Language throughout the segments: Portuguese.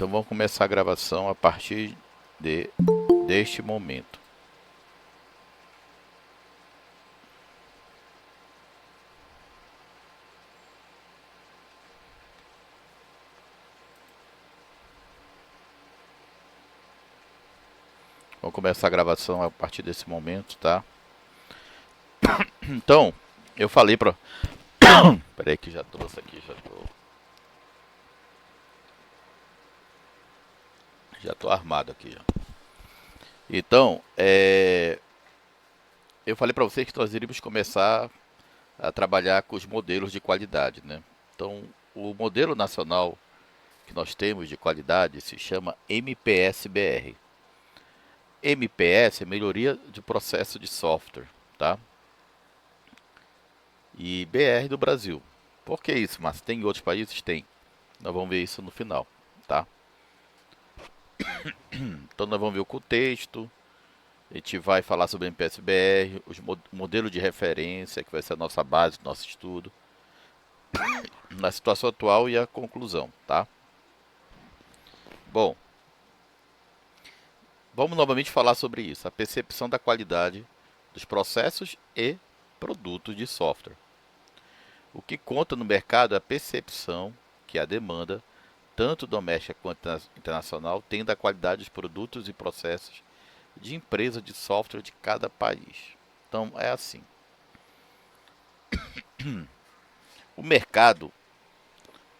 Então vamos começar a gravação a partir deste momento. Vamos começar a gravação a partir desse momento, tá? Então, eu falei pra... Peraí que já trouxe aqui, já tô armado aqui, já. Então, eu falei pra vocês que nós iríamos começar a trabalhar com os modelos de qualidade, né? Então, o modelo nacional que nós temos de qualidade se chama MPS-BR. MPS é melhoria de processo de software, tá? E BR do Brasil. Por que isso, mas tem em outros países? Tem. Nós vamos ver isso no final, tá? Então nós vamos ver o contexto, a gente vai falar sobre MPS-BR, os modelo de referência, que vai ser a nossa base do nosso estudo, na situação atual e a conclusão, tá? Bom, vamos novamente falar sobre isso, a percepção da qualidade dos processos e produtos de software. O que conta no mercado é a percepção que a demanda, tanto doméstica quanto internacional, tem da qualidade dos produtos e processos de empresa de software de cada país. Então é assim. O mercado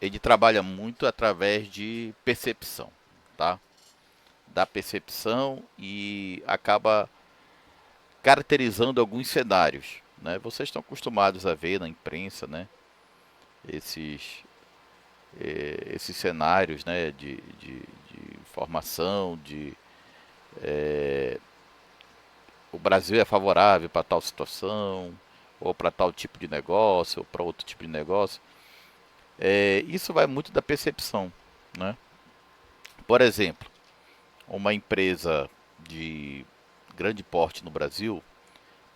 ele trabalha muito através de percepção, tá? Da percepção e acaba caracterizando alguns cenários, né? Vocês estão acostumados a ver na imprensa, né? Esses esses cenários, né? De informação, o Brasil é favorável para tal situação, ou para tal tipo de negócio, ou para outro tipo de negócio. Isso vai muito da percepção, né? Por exemplo, uma empresa de grande porte no Brasil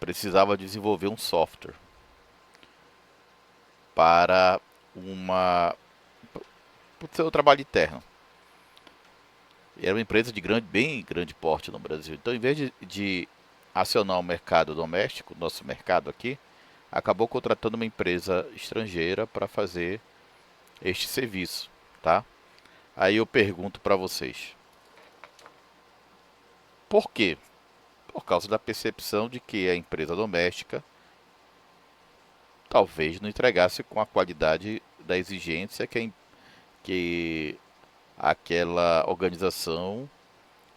precisava desenvolver um software para para o seu trabalho interno. Era uma empresa de bem grande porte no Brasil. Então, em vez de acionar o mercado doméstico, nosso mercado aqui, acabou contratando uma empresa estrangeira para fazer este serviço, tá? Aí eu pergunto para vocês, por quê? Por causa da percepção de que a empresa doméstica talvez não entregasse com a qualidade da exigência que aquela organização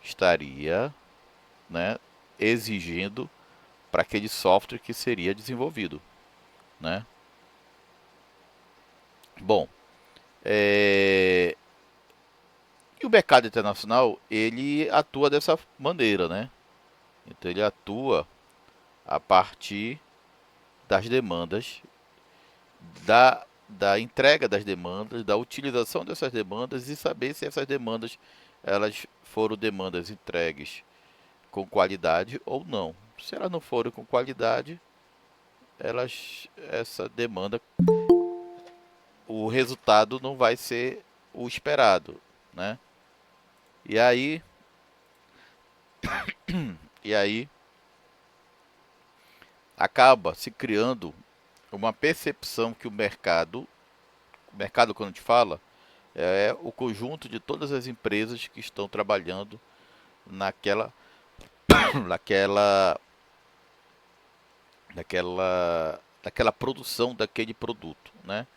estaria, né, exigindo para aquele software que seria desenvolvido, né? Bom, e o mercado internacional ele atua dessa maneira, né? Então ele atua a partir das demandas da entrega das demandas, da utilização dessas demandas e saber se essas demandas elas foram demandas entregues com qualidade ou não. Se elas não forem com qualidade, essa demanda, o resultado não vai ser o esperado, né? E aí, e aí acaba se criando uma percepção que o mercado quando a gente fala, é o conjunto de todas as empresas que estão trabalhando naquela, naquela, naquela produção daquele produto, né?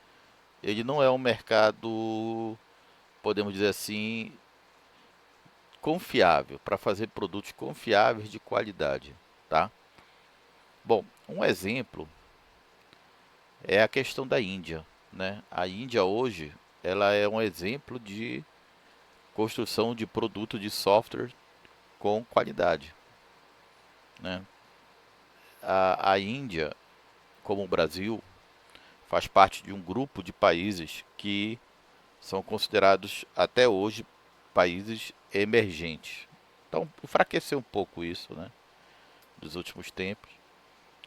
Ele não é um mercado, podemos dizer assim, confiável para fazer produtos confiáveis de qualidade, tá? Bom, um exemplo é a questão da Índia, né? A Índia hoje, ela é um exemplo de construção de produto de software com qualidade, né? A Índia, como o Brasil, faz parte de um grupo de países que são considerados até hoje países emergentes. Então, enfraqueceu um pouco isso, né, dos últimos tempos,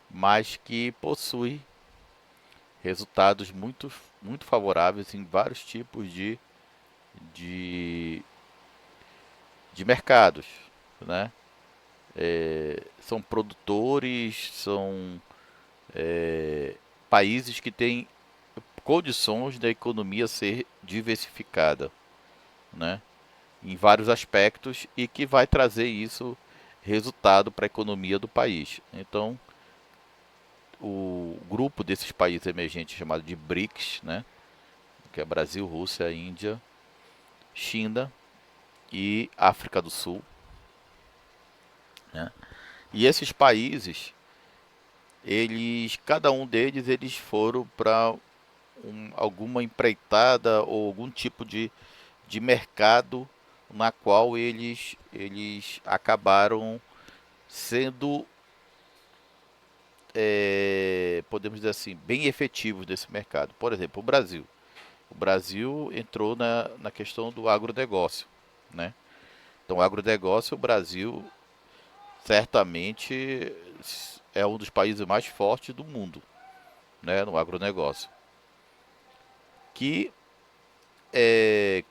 mas que possui resultados muito favoráveis em vários tipos de de mercados, né? São produtores, são países que têm condições da economia ser diversificada, né? Em vários aspectos e que vai trazer isso resultado para a economia do país. Então, o grupo desses países emergentes chamado de BRICS, né? Que é Brasil, Rússia, Índia, China e África do Sul, né? E esses países, cada um deles, eles foram para alguma empreitada ou algum tipo de mercado na qual eles acabaram sendo, podemos dizer assim, bem efetivos nesse mercado. Por exemplo, o Brasil. O Brasil entrou na questão do agronegócio, né? Então, o agronegócio, o Brasil certamente é um dos países mais fortes do mundo, né, no agronegócio. Que, é,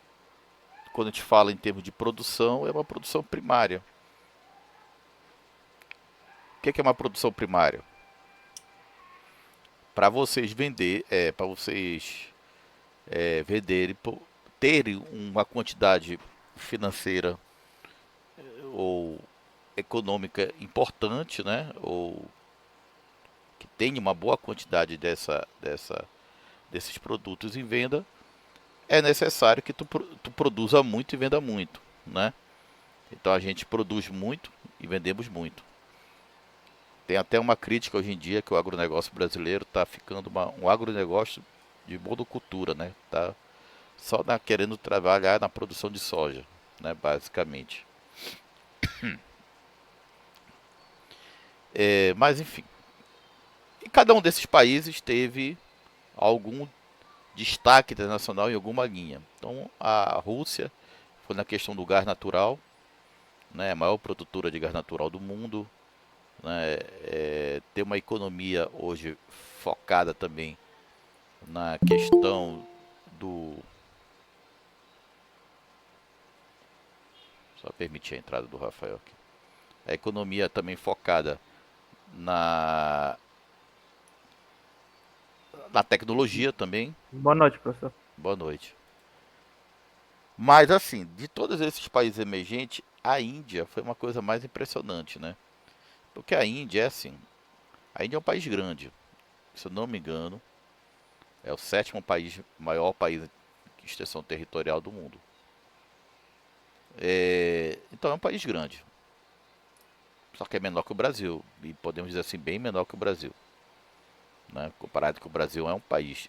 quando a gente fala em termos de produção, é uma produção primária. O que é uma produção primária? Para vocês para vocês venderem, terem uma quantidade financeira ou econômica importante, né? Ou que tenha uma boa quantidade desses produtos em venda, é necessário que tu produza muito e venda muito, né? Então a gente produz muito e vendemos muito. Tem até uma crítica hoje em dia que o agronegócio brasileiro está ficando um agronegócio de monocultura, né? Tá só querendo trabalhar na produção de soja, né? Basicamente. Mas enfim, e cada um desses países teve algum destaque internacional em alguma linha. Então a Rússia foi na questão do gás natural, né? A maior produtora de gás natural do mundo, né? Tem uma economia hoje focada também na questão do. Só permitir a entrada do Rafael aqui. A economia também focada na, na tecnologia também. Boa noite, professor. Boa noite. Mas assim, de todos esses países emergentes, a Índia foi uma coisa mais impressionante, né? Porque a Índia é assim, a Índia é um país grande, se eu não me engano, é o sétimo maior país de extensão territorial do mundo. Então é um país grande, só que é menor que o Brasil, e podemos dizer assim, bem menor que o Brasil, né? Comparado com o Brasil é um país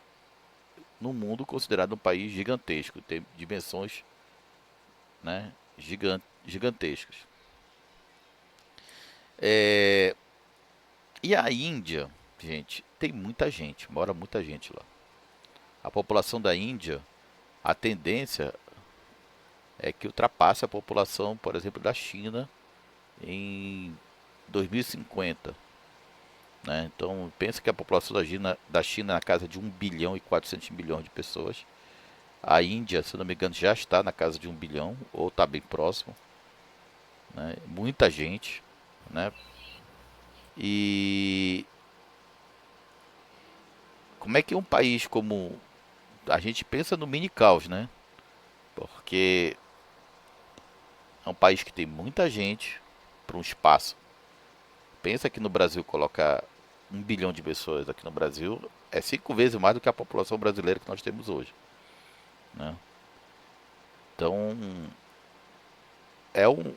no mundo considerado um país gigantesco, tem dimensões, né, gigantescas. É, e a Índia, gente, tem muita gente, mora muita gente lá. A população da Índia, a tendência é que ultrapasse a população, por exemplo, da China em 2050. Né? Então, pensa que a população da China é na casa de 1,4 bilhão de pessoas. A Índia, se não me engano, já está na casa de 1 bilhão, ou está bem próximo. Né? Muita gente. Né? E como é que um país como. A gente pensa no mini caos, né? Porque é um país que tem muita gente para um espaço. Pensa que no Brasil colocar 1 bilhão de pessoas aqui no Brasil é 5 vezes mais do que a população brasileira que nós temos hoje. Né? Então é, um,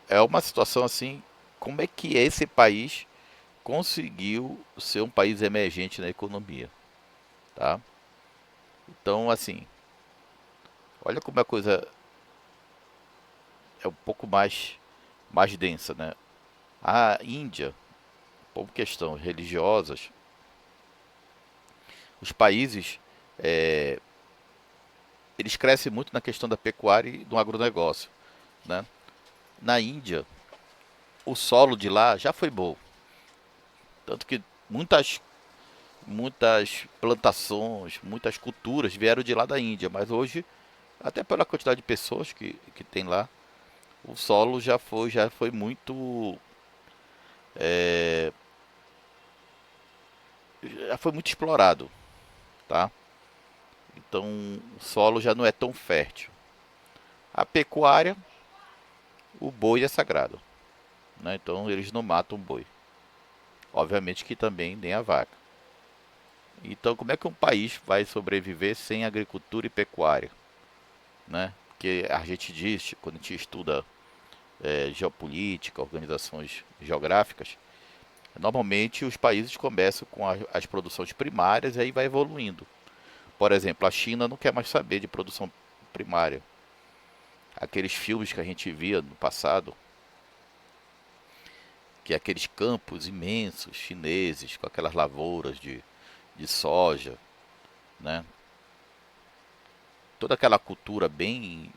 é uma situação assim. Como é que esse país conseguiu ser um país emergente na economia? Tá? Então, assim, olha como a coisa é um pouco mais densa, né? A Índia, por questões religiosas, os países eles crescem muito na questão da pecuária e do agronegócio, né? Na Índia, o solo de lá já foi bom, tanto que muitas plantações, muitas culturas vieram de lá da Índia, mas hoje, até pela quantidade de pessoas que tem lá, o solo já foi muito, é, já foi muito explorado, tá? Então o solo já não é tão fértil. A pecuária, o boi é sagrado, né? Então eles não matam o boi. Obviamente que também nem a vaca. Então como é que um país vai sobreviver sem agricultura e pecuária, né? Porque a gente diz, quando a gente estuda geopolítica, organizações geográficas, normalmente os países começam com as produções primárias e aí vai evoluindo. Por exemplo, a China não quer mais saber de produção primária. Aqueles filmes que a gente via no passado, que é aqueles campos imensos chineses com aquelas lavouras de soja, né? Toda aquela cultura bem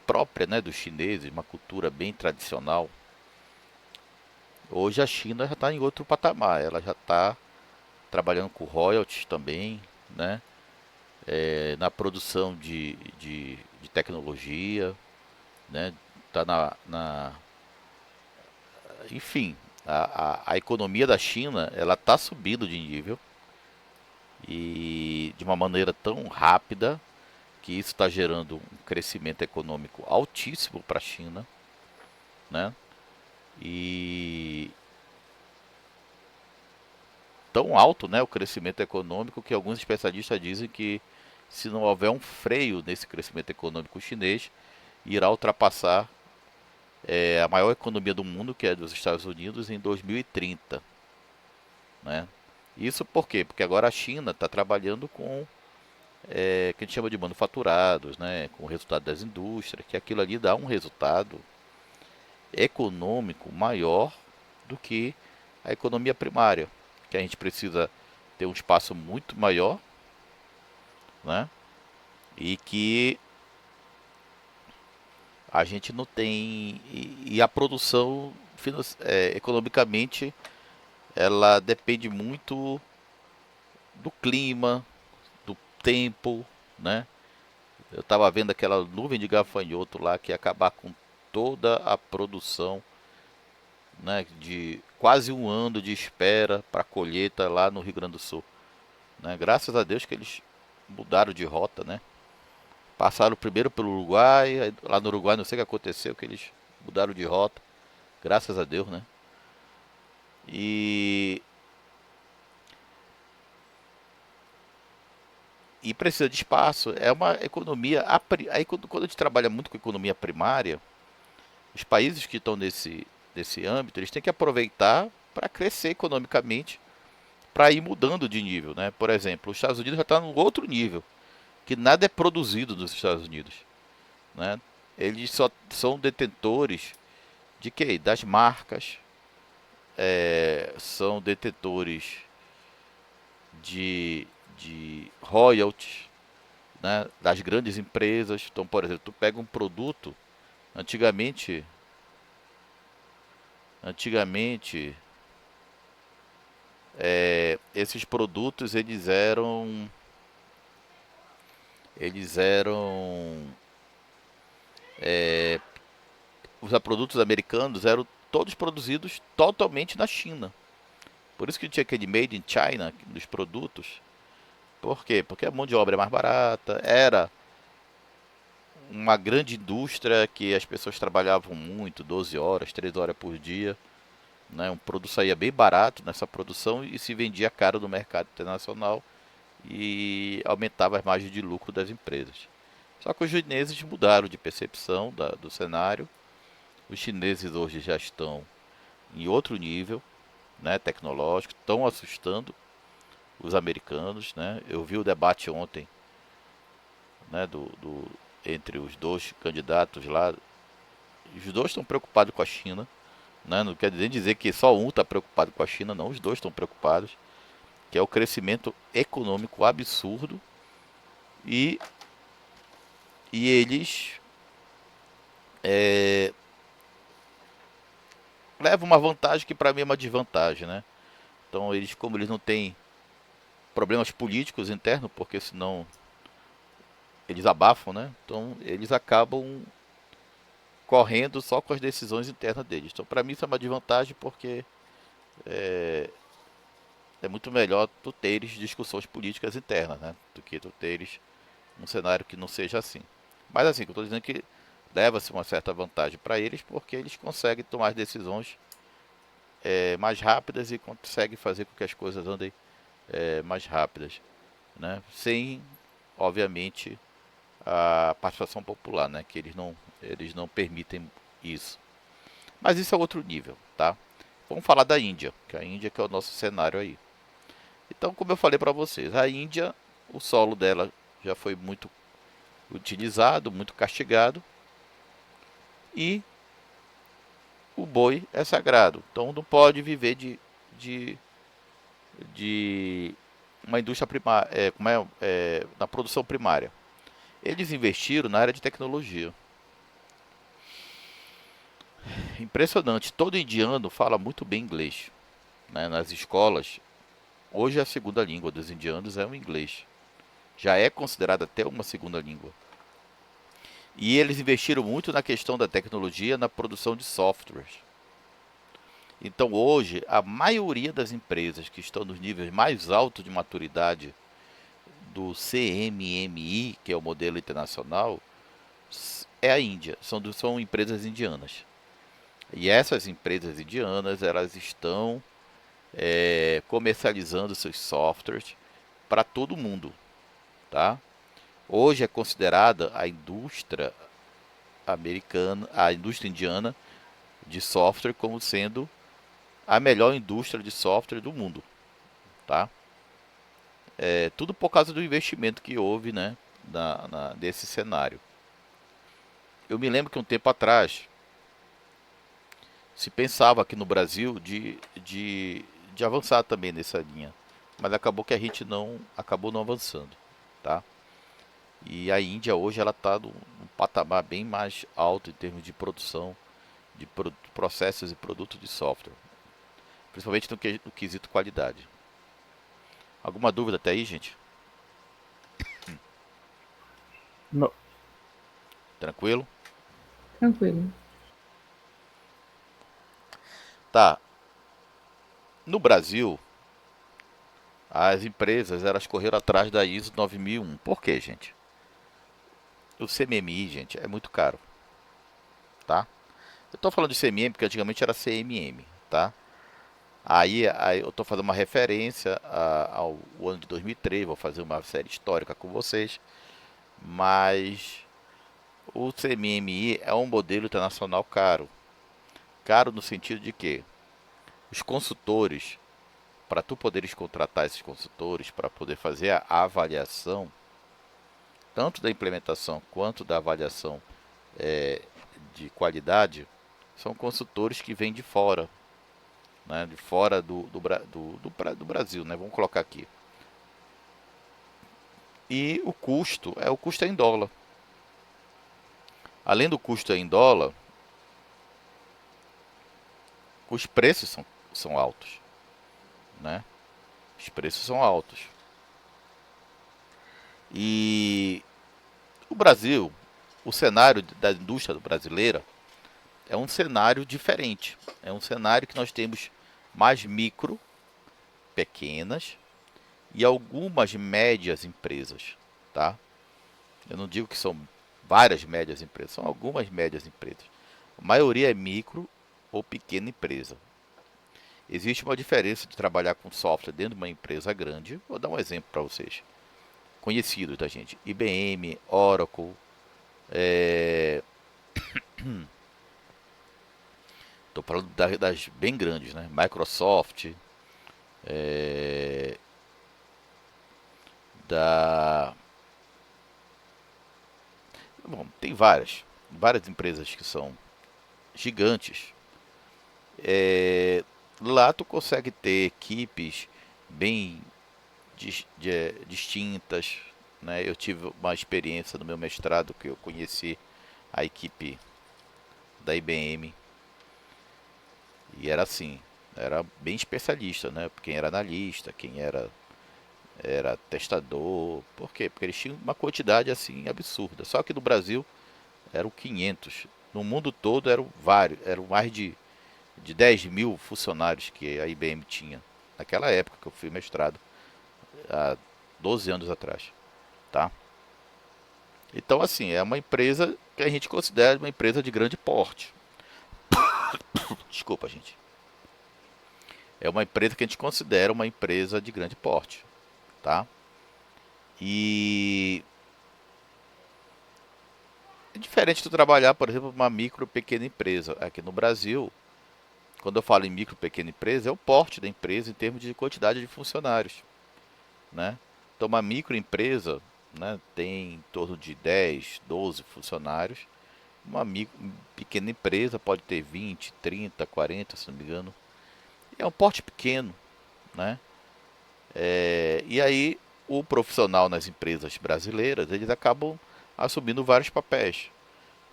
própria, né, dos chineses, uma cultura bem tradicional. Hoje a China já está em outro patamar, ela já está trabalhando com royalties também, né? Na produção de tecnologia, né? Tá enfim, a economia da China ela está subindo de nível e de uma maneira tão rápida que isso está gerando um crescimento econômico altíssimo para a China, né? E tão alto, né, o crescimento econômico que alguns especialistas dizem que se não houver um freio nesse crescimento econômico chinês, irá ultrapassar a maior economia do mundo, que é dos Estados Unidos, em 2030, né? Isso por quê? Porque agora a China está trabalhando com que a gente chama de manufaturados, né? Com o resultado das indústrias, que aquilo ali dá um resultado econômico maior do que a economia primária, que a gente precisa ter um espaço muito maior, né? E que a gente não tem e a produção economicamente ela depende muito do clima, do tempo, né? Eu estava vendo aquela nuvem de gafanhoto lá que ia acabar com toda a produção, né? De quase um ano de espera para colheita lá no Rio Grande do Sul, né? Graças a Deus que eles mudaram de rota, né? Passaram primeiro pelo Uruguai, aí lá no Uruguai não sei o que aconteceu, que eles mudaram de rota, graças a Deus, né? E, e precisa de espaço. É uma economia. Aí quando a gente trabalha muito com economia primária, os países que estão nesse âmbito, eles têm que aproveitar para crescer economicamente, para ir mudando de nível, né? Por exemplo, os Estados Unidos já está num outro nível, que nada é produzido nos Estados Unidos, né? Eles só são detentores de quê? Das marcas, são detentores de royalties, né, das grandes empresas. Então, por exemplo, tu pega um produto, antigamente, antigamente esses produtos eles eram os produtos americanos eram todos produzidos totalmente na China. Por isso que tinha aquele made in China nos produtos. Por quê? Porque a mão de obra é mais barata, era uma grande indústria que as pessoas trabalhavam muito, 12 horas, 13 horas por dia, né? Um produto saía bem barato nessa produção e se vendia caro no mercado internacional e aumentava as margens de lucro das empresas. Só que os chineses mudaram de percepção do cenário. Os chineses hoje já estão em outro nível, né, tecnológico, estão assustando os americanos, né? Eu vi o debate ontem, né, entre os dois candidatos lá. Os dois estão preocupados com a China, né? Não quer dizer que só um está preocupado com a China, não. Os dois estão preocupados, que é o crescimento econômico absurdo e, e eles é, levam uma vantagem que para mim é uma desvantagem, né? Então como eles não têm problemas políticos internos, porque senão eles abafam, né? Então eles acabam correndo só com as decisões internas deles. Então para mim isso é uma desvantagem porque é muito melhor tu teres discussões políticas internas, né? Do que tu teres um cenário que não seja assim. Mas assim, eu estou dizendo que leva-se uma certa vantagem para eles porque eles conseguem tomar decisões mais rápidas e conseguem fazer com que as coisas andem mais rápidas, né? Sem, obviamente, a participação popular, né? Que eles não permitem isso. Mas isso é outro nível, tá? Vamos falar da Índia, que a Índia que é o nosso cenário aí. Então, como eu falei para vocês, a Índia, o solo dela já foi muito utilizado, muito castigado, e o boi é sagrado. Então não pode viver de, de uma indústria primária, na produção primária. Eles investiram na área de tecnologia. Impressionante, todo indiano fala muito bem inglês, né? Nas escolas, hoje a segunda língua dos indianos é o inglês. Já é considerada até uma segunda língua. E eles investiram muito na questão da tecnologia, na produção de softwares. Então hoje, a maioria das empresas que estão nos níveis mais altos de maturidade do CMMI, que é o modelo internacional, é a Índia. São empresas indianas. E essas empresas indianas, elas estão comercializando seus softwares para todo mundo, tá? Hoje é considerada a indústria americana, a indústria indiana de software como sendo a melhor indústria de software do mundo, tá? Tudo por causa do investimento que houve, né, nesse cenário. Eu me lembro que um tempo atrás se pensava aqui no Brasil de avançar também nessa linha, mas acabou que a gente não acabou não avançando, tá? E a Índia hoje ela está num patamar bem mais alto em termos de produção de processos e produtos de software, principalmente no quesito qualidade. Alguma dúvida até aí, gente? No- Tranquilo? Tranquilo. Tá. No Brasil, as empresas elas correram atrás da ISO 9001. Por quê, gente? O CMMI, gente, é muito caro, tá? Eu estou falando de CMM porque antigamente era CMM, tá? Aí eu estou fazendo uma referência ao ano de 2003, vou fazer uma série histórica com vocês, mas o CMMI é um modelo internacional caro. Caro no sentido de que os consultores, para tu poderes contratar esses consultores para poder fazer a avaliação, tanto da implementação quanto da avaliação de qualidade, são consultores que vêm de fora, né, de fora do Brasil, né, vamos colocar aqui. E o custo é em dólar. Além do custo em dólar, os preços são altos, né? Os preços são altos. E o Brasil, o cenário da indústria brasileira é um cenário diferente. É um cenário que nós temos mais micro, pequenas e algumas médias empresas, tá? Eu não digo que são várias médias empresas, são algumas médias empresas. A maioria é micro ou pequena empresa. Existe uma diferença de trabalhar com software dentro de uma empresa grande. Vou dar um exemplo para vocês. Conhecidos da gente: IBM, Oracle, estou falando das bem grandes, né? Microsoft, é, da. Bom, tem várias empresas que são gigantes. Lá tu consegue ter equipes bem distintas, né? Eu tive uma experiência no meu mestrado que eu conheci a equipe da IBM e era assim, era bem especialista, né? Quem era analista, quem era era testador. Por quê? Porque eles tinham uma quantidade assim absurda. Só que no Brasil eram 500. No mundo todo eram vários, eram mais de 10 mil funcionários que a IBM tinha. Naquela época que eu fui mestrado, há 12 anos atrás, tá? Então, assim, é uma empresa que a gente considera uma empresa de grande porte. Desculpa, gente. É uma empresa que a gente considera uma empresa de grande porte, tá? E é diferente de trabalhar, por exemplo, uma micro pequena empresa. Aqui no Brasil, quando eu falo em micro pequena empresa, é o porte da empresa em termos de quantidade de funcionários, né? Então, uma microempresa, né, tem em torno de 10, 12 funcionários. Pequena empresa pode ter 20, 30, 40, se não me engano. É um porte pequeno, né? E aí o profissional nas empresas brasileiras, eles acabam assumindo vários papéis,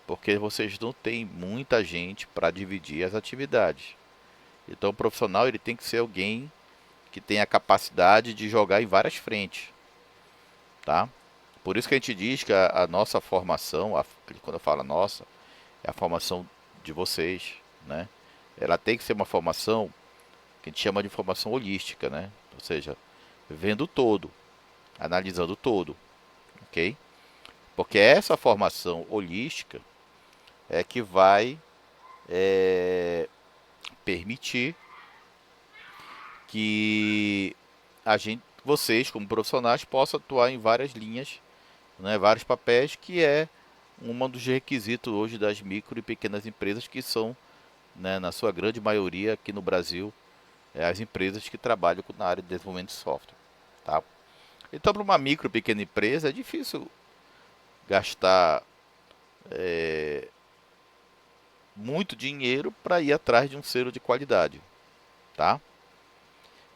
porque vocês não têm muita gente para dividir as atividades. Então o profissional ele tem que ser alguém que tenha a capacidade de jogar em várias frentes, tá? Por isso que a gente diz que a nossa formação, quando eu falo nossa, é a formação de vocês, né? Ela tem que ser uma formação que a gente chama de formação holística, né? Ou seja, vendo o todo, analisando o todo, ok? Porque essa formação holística é que vai permitir que vocês como profissionais possam atuar em várias linhas, né, vários papéis, que é um dos requisitos hoje das micro e pequenas empresas que são, né, na sua grande maioria aqui no Brasil, as empresas que trabalham na área de desenvolvimento de software, tá? Então, para uma micro e pequena empresa é difícil gastar muito dinheiro para ir atrás de um selo de qualidade, tá?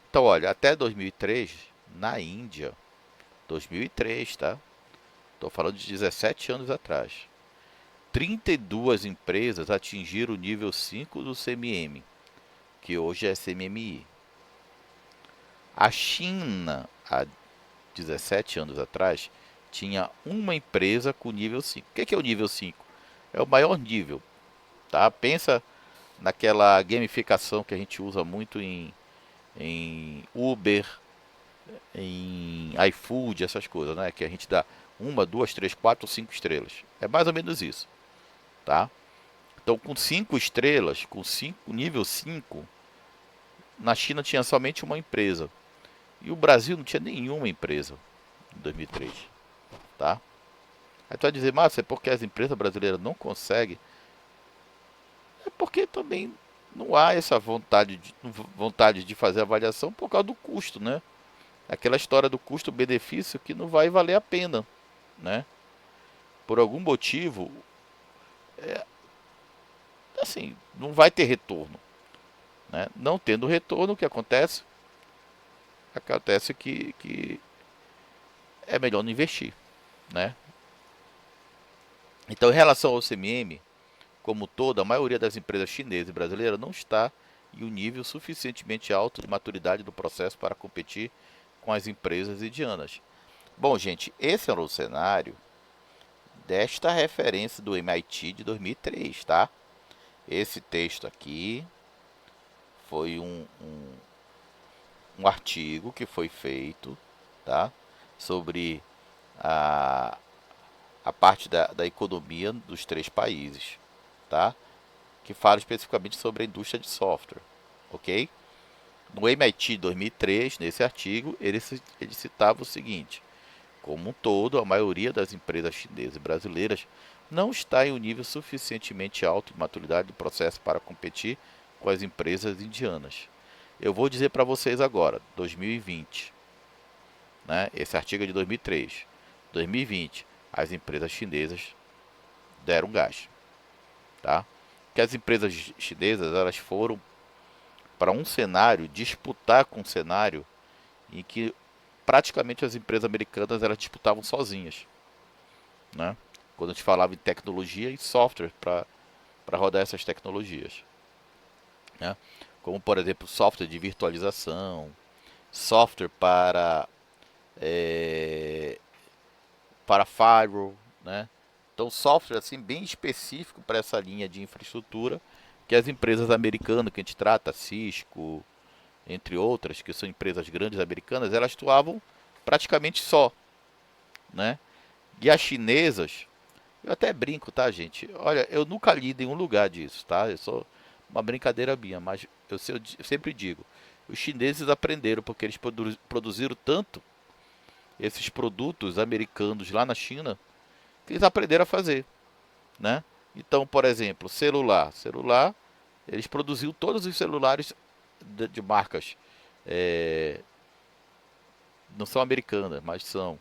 Então, olha, até 2003, na Índia, 2003, tá? Estou falando de 17 anos atrás. 32 empresas atingiram o nível 5 do CMM, que hoje é CMMI. A China, há 17 anos atrás, tinha uma empresa com nível 5. O que é o nível 5? É o maior nível, tá? Pensa naquela gamificação que a gente usa muito em Uber, em iFood, essas coisas, né? Que a gente dá uma, duas, três, quatro, cinco estrelas. É mais ou menos isso, tá? Então, com 5 estrelas, com nível 5, na China tinha somente uma empresa. E o Brasil não tinha nenhuma empresa em 2003, tá? Aí tu vai dizer, Márcio, é porque as empresas brasileiras não conseguem? É porque também não há essa vontade de fazer avaliação por causa do custo, né? Aquela história do custo-benefício que não vai valer a pena, né? Por algum motivo, assim, não vai ter retorno, né? Não tendo retorno, o que acontece? Acontece que é melhor não investir, né? Então, em relação ao CMM, como toda, a maioria das empresas chinesas e brasileiras não está em um nível suficientemente alto de maturidade do processo para competir com as empresas indianas. Bom, gente, esse era o cenário desta referência do MIT de 2003, tá? Esse texto aqui foi um artigo que foi feito, tá? Sobre a, a parte da economia dos três países, tá? Que fala especificamente sobre a indústria de software, ok? No MIT 2003, nesse artigo, ele citava o seguinte: como um todo, a maioria das empresas chinesas e brasileiras não está em um nível suficientemente alto de maturidade do processo para competir com as empresas indianas. Eu vou dizer para vocês agora, 2020, né? Esse artigo é de 2003. 2020, as empresas chinesas deram gás, tá? Que as empresas chinesas elas foram para um cenário disputar com um cenário em que praticamente as empresas americanas elas disputavam sozinhas, né? Quando a gente falava em tecnologia e software para rodar essas tecnologias, né? Como por exemplo software de virtualização, software para é, para firewall, né? Então, software assim bem específico para essa linha de infraestrutura que as empresas americanas que a gente trata, Cisco, entre outras, que são empresas grandes americanas, elas atuavam praticamente só, né? E as chinesas, eu até brinco, tá, gente? Olha, eu nunca li em nenhum lugar disso, tá? Eu sou uma brincadeira minha, mas eu sempre digo, os chineses aprenderam porque eles produziram tanto esses produtos americanos lá na China que eles aprenderam a fazer, né? Então, por exemplo, celular, eles produziram todos os celulares de marcas, é, não são americanas, mas são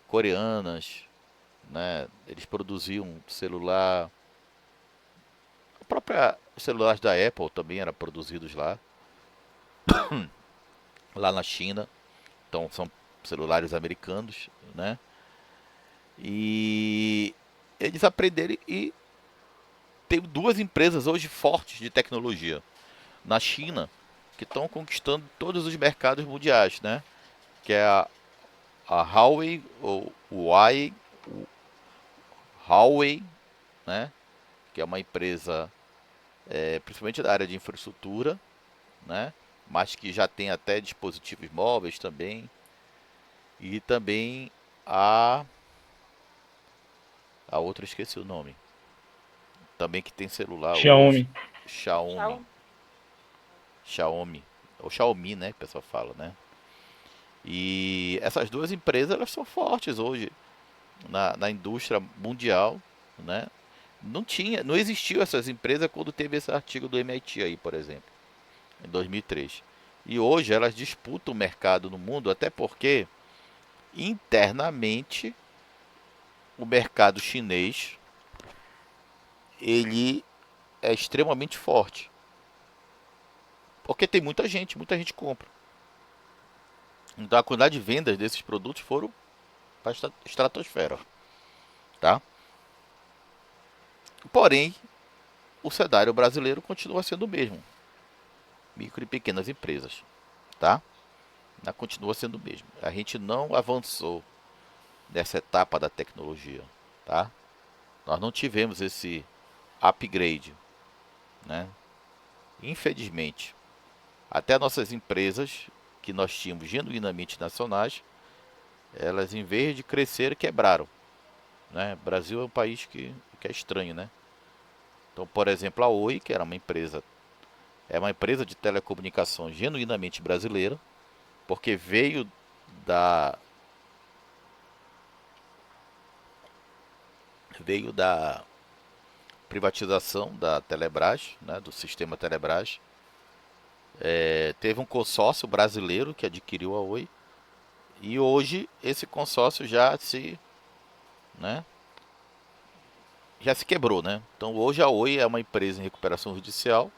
coreanas, né? Eles produziam celular, a própria celulares da Apple também eram produzidos lá na China. Então são celulares americanos, né? E eles aprenderam e tem duas empresas hoje fortes de tecnologia na China que estão conquistando todos os mercados mundiais, né? Que é a Huawei, ou o Huawei, né? Que é uma empresa principalmente da área de infraestrutura, né? Mas que já tem até dispositivos móveis também. E também a outra, esqueci o nome. Também que tem celular hoje. Xiaomi. Xiaomi. Tchau. Xiaomi. Ou Xiaomi, né? Que o pessoal fala, né? E essas duas empresas, elas são fortes hoje na indústria mundial, né? Não existiu essas empresas quando teve esse artigo do MIT aí, por exemplo, em 2003. E hoje elas disputam o mercado no mundo, até porque internamente o mercado chinês ele é extremamente forte, porque tem muita gente compra. Então a quantidade de vendas desses produtos foram para a estratosfera, tá? Porém, o cenário brasileiro continua sendo o mesmo, micro e pequenas empresas, tá? Continua sendo o mesmo. A gente não avançou nessa etapa da tecnologia, tá? Nós não tivemos esse upgrade, né? Infelizmente, até nossas empresas que nós tínhamos genuinamente nacionais, elas em vez de crescer, quebraram, né? O Brasil é um país que é estranho, né? Então, por exemplo, a Oi, que era uma empresa, é uma empresa de telecomunicação genuinamente brasileira, porque da veio da privatização da Telebrás, né, do sistema Telebrás. Teve um consórcio brasileiro que adquiriu a Oi e hoje esse consórcio né, já se quebrou, né? Então hoje a Oi é uma empresa em recuperação judicial.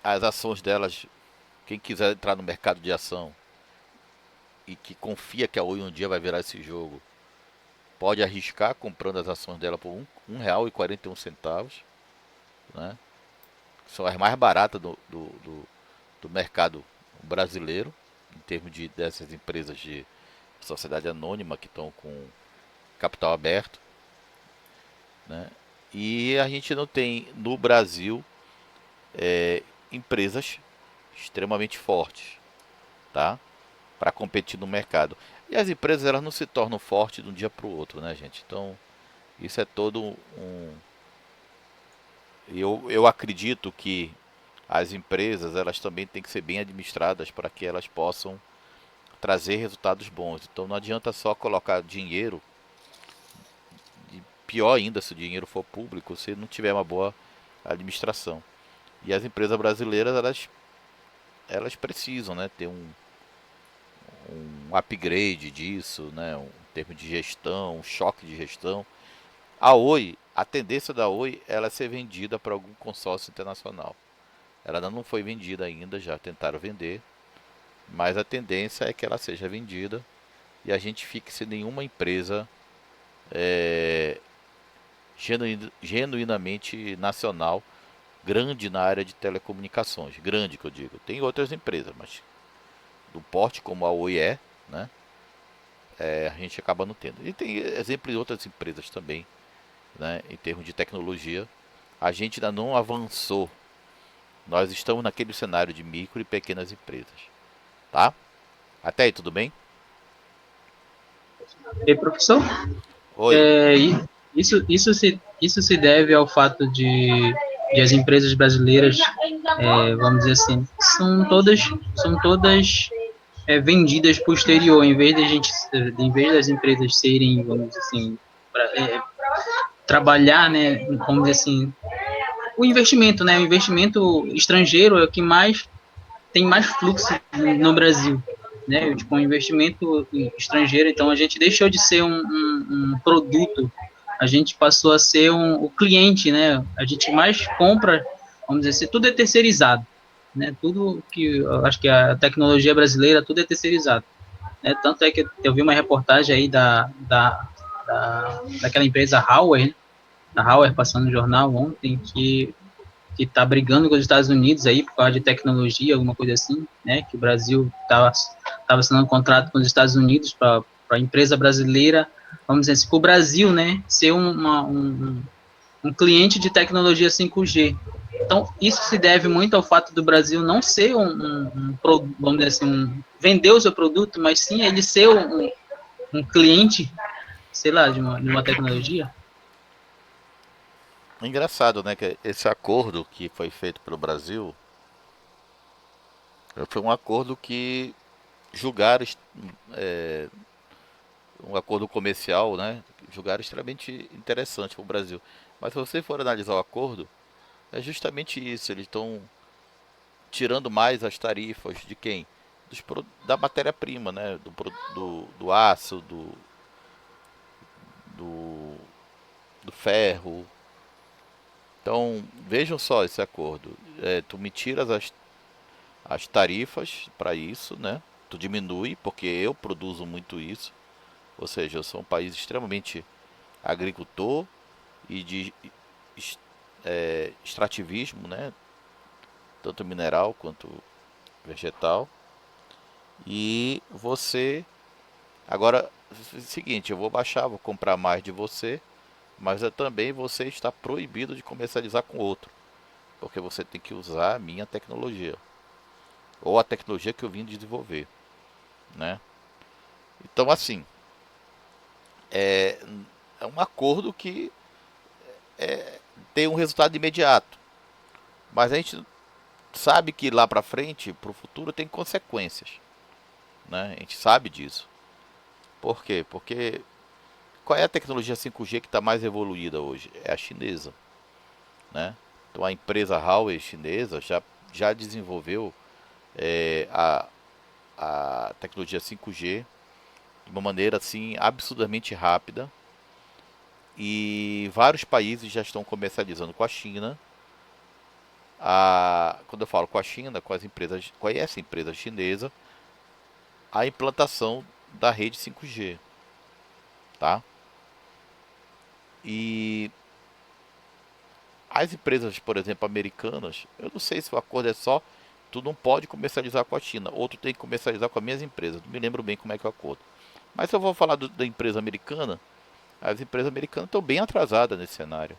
As ações delas, quem quiser entrar no mercado de ação e que confia que a Oi um dia vai virar esse jogo, pode arriscar comprando as ações dela por R$ 1,41, né? São as mais baratas do mercado brasileiro, em termos dessas empresas de sociedade anônima que estão com capital aberto, né? E a gente não tem no Brasil empresas extremamente fortes, tá? Para competir no mercado. E as empresas elas não se tornam fortes de um dia para o outro, né, gente? Então isso é todo um. Eu acredito que as empresas elas também têm que ser bem administradas para que elas possam trazer resultados bons. Então não adianta só colocar dinheiro, e pior ainda se o dinheiro for público, se não tiver uma boa administração. E as empresas brasileiras elas precisam, né, ter um upgrade disso, né, um termo de gestão, um choque de gestão. A Oi, a tendência da Oi é ela ser vendida para algum consórcio internacional. Ela ainda não foi vendida ainda, já tentaram vender, mas a tendência é que ela seja vendida e a gente fique sem nenhuma empresa é, genuinamente nacional, grande na área de telecomunicações. Grande que eu digo. Tem outras empresas, mas do porte como a Oi é, né? A gente acaba não tendo. E tem exemplo de outras empresas também, né? Em termos de tecnologia, a gente ainda não avançou. Nós estamos naquele cenário de micro e pequenas empresas, tá? Até aí, tudo bem? E professor, Oi. é, isso se deve ao fato de as empresas brasileiras, vamos dizer assim, são todas vendidas para o exterior, em vez das empresas serem, vamos dizer assim, trabalhar, né, vamos dizer assim, o investimento, né, o investimento estrangeiro é o que mais tem mais fluxo no Brasil, né, tipo, um investimento estrangeiro, então a gente deixou de ser um produto, a gente passou a ser o cliente, né, a gente mais compra, vamos dizer assim, tudo é terceirizado, né, tudo que, eu acho que a tecnologia brasileira, tudo é terceirizado, né, tanto é que eu vi uma reportagem aí daquela empresa Huawei, né, a Huawei passando no jornal ontem, que está brigando com os Estados Unidos aí por causa de tecnologia, alguma coisa assim, né? Que o Brasil estava assinando um contrato com os Estados Unidos para a empresa brasileira, vamos dizer assim, para o Brasil, né? Ser um cliente de tecnologia 5G. Então, isso se deve muito ao fato do Brasil não ser vamos dizer assim, vender o seu produto, mas sim ele ser um cliente, sei lá, de uma tecnologia. Engraçado, né, que esse acordo que foi feito pelo Brasil foi um acordo que julgaram, é, um acordo comercial, né, julgaram extremamente interessante para o Brasil. Mas se você for analisar o acordo, é justamente isso, eles estão tirando mais as tarifas de quem? Da matéria-prima, né, do aço, do, do ferro. Então, vejam só esse acordo. Tu me tiras as tarifas para isso, né? Tu diminui, porque eu produzo muito isso. Ou seja, eu sou um país extremamente agricultor e de extrativismo, né? Tanto mineral quanto vegetal. E você. Agora, é o seguinte, eu vou baixar, vou comprar mais de você, mas também você está proibido de comercializar com outro, porque você tem que usar a minha tecnologia, ou a tecnologia que eu vim desenvolver, né? Então, assim, é, é um acordo que tem um resultado imediato, mas a gente sabe que lá para frente, para o futuro, tem consequências, né? A gente sabe disso. Por quê? Porque qual é a tecnologia 5G que está mais evoluída hoje? É a chinesa, né? Então a empresa Huawei chinesa já desenvolveu é, a, a tecnologia 5G de uma maneira assim absurdamente rápida e vários países já estão comercializando com a China. Quando eu falo com a China, com as empresas, com essa empresa chinesa, a implantação da rede 5G, tá? E as empresas, por exemplo, americanas, eu não sei se o acordo é só tu não pode comercializar com a China, ou tu tem que comercializar com as minhas empresas. Não me lembro bem como é que é o acordo. Mas se eu vou falar da empresa americana, as empresas americanas estão bem atrasadas nesse cenário,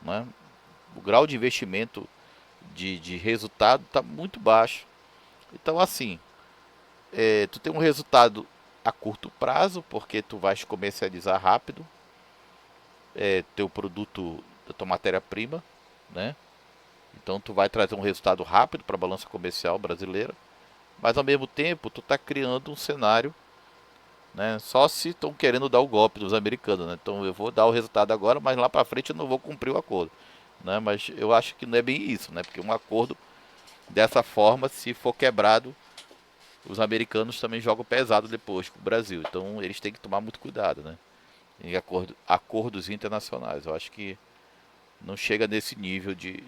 né? O grau de investimento de resultado está muito baixo. Então, assim, tu tem um resultado a curto prazo, porque tu vais comercializar rápido teu produto, da tua matéria-prima, né? Então, tu vai trazer um resultado rápido para a balança comercial brasileira, mas ao mesmo tempo, tu está criando um cenário, né? Só se estão querendo dar o golpe dos americanos, né? Então, eu vou dar o resultado agora, mas lá para frente eu não vou cumprir o acordo, né? Mas eu acho que não é bem isso, né? Porque um acordo dessa forma, se for quebrado, os americanos também jogam pesado depois com o Brasil. Então eles têm que tomar muito cuidado, né? Em acordos internacionais. Eu acho que não chega nesse nível de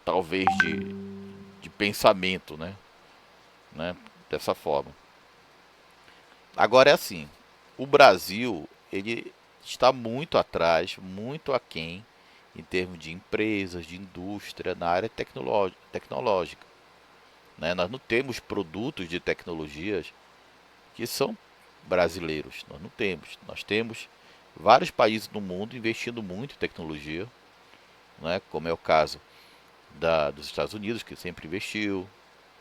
talvez de pensamento, né? Dessa forma. Agora é assim, o Brasil ele está muito atrás, muito aquém em termos de empresas, de indústria na área tecnológica. né? Nós não temos produtos de tecnologias que são brasileiros. Nós não temos. Nós temos vários países no mundo investindo muito em tecnologia, né? Como é o caso dos Estados Unidos, que sempre investiu,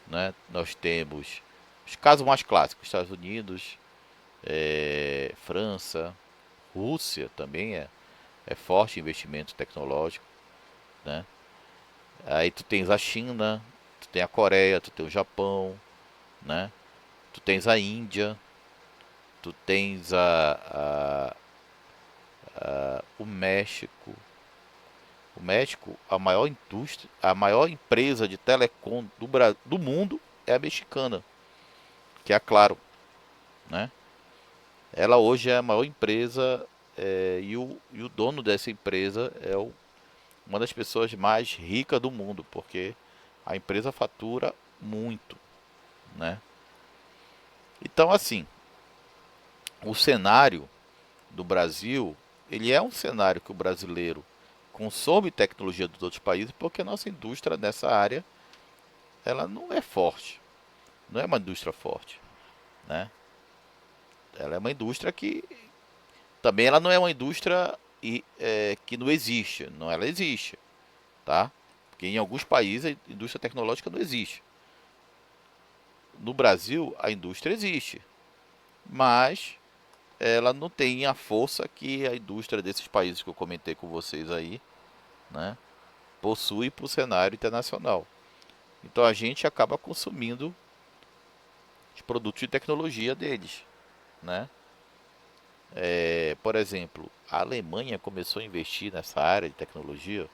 né? Nós temos os casos mais clássicos: Estados Unidos, França, Rússia também é forte investimento tecnológico, né? Aí tu tens a China, tu tem a Coreia, tu tem o Japão, né? Tu tens a Índia, tu tens o México. O México, a maior indústria, a maior empresa de telecom do mundo é a mexicana, que é a Claro, né? Ela hoje é a maior empresa, e o dono dessa empresa é uma das pessoas mais ricas do mundo, porque a empresa fatura muito, né? Então, assim, o cenário do Brasil, ele é um cenário que o brasileiro consome tecnologia dos outros países, porque a nossa indústria nessa área, ela não é forte, não é uma indústria forte, né? Ela é uma indústria que também ela não é uma indústria que não existe, não, ela existe, tá? Porque em alguns países a indústria tecnológica não existe. No Brasil a indústria existe, mas ela não tem a força que a indústria desses países que eu comentei com vocês aí, né, possui para o cenário internacional. Então a gente acaba consumindo os produtos de tecnologia deles, né? Por exemplo, a Alemanha começou a investir nessa área de tecnologia,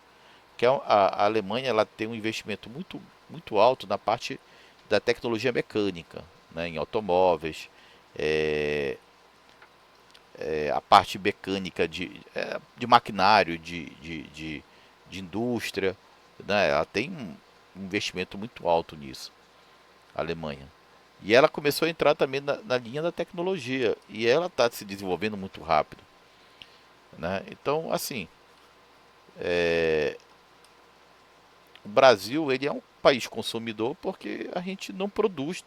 que a Alemanha ela tem um investimento muito alto na parte da tecnologia mecânica, né, em automóveis, é, a parte mecânica de maquinário, de indústria, né? Ela tem um investimento muito alto nisso, a Alemanha. E ela começou a entrar também na linha da tecnologia, e ela está se desenvolvendo muito rápido, né? Então, assim, o Brasil ele é um país consumidor porque a gente não produz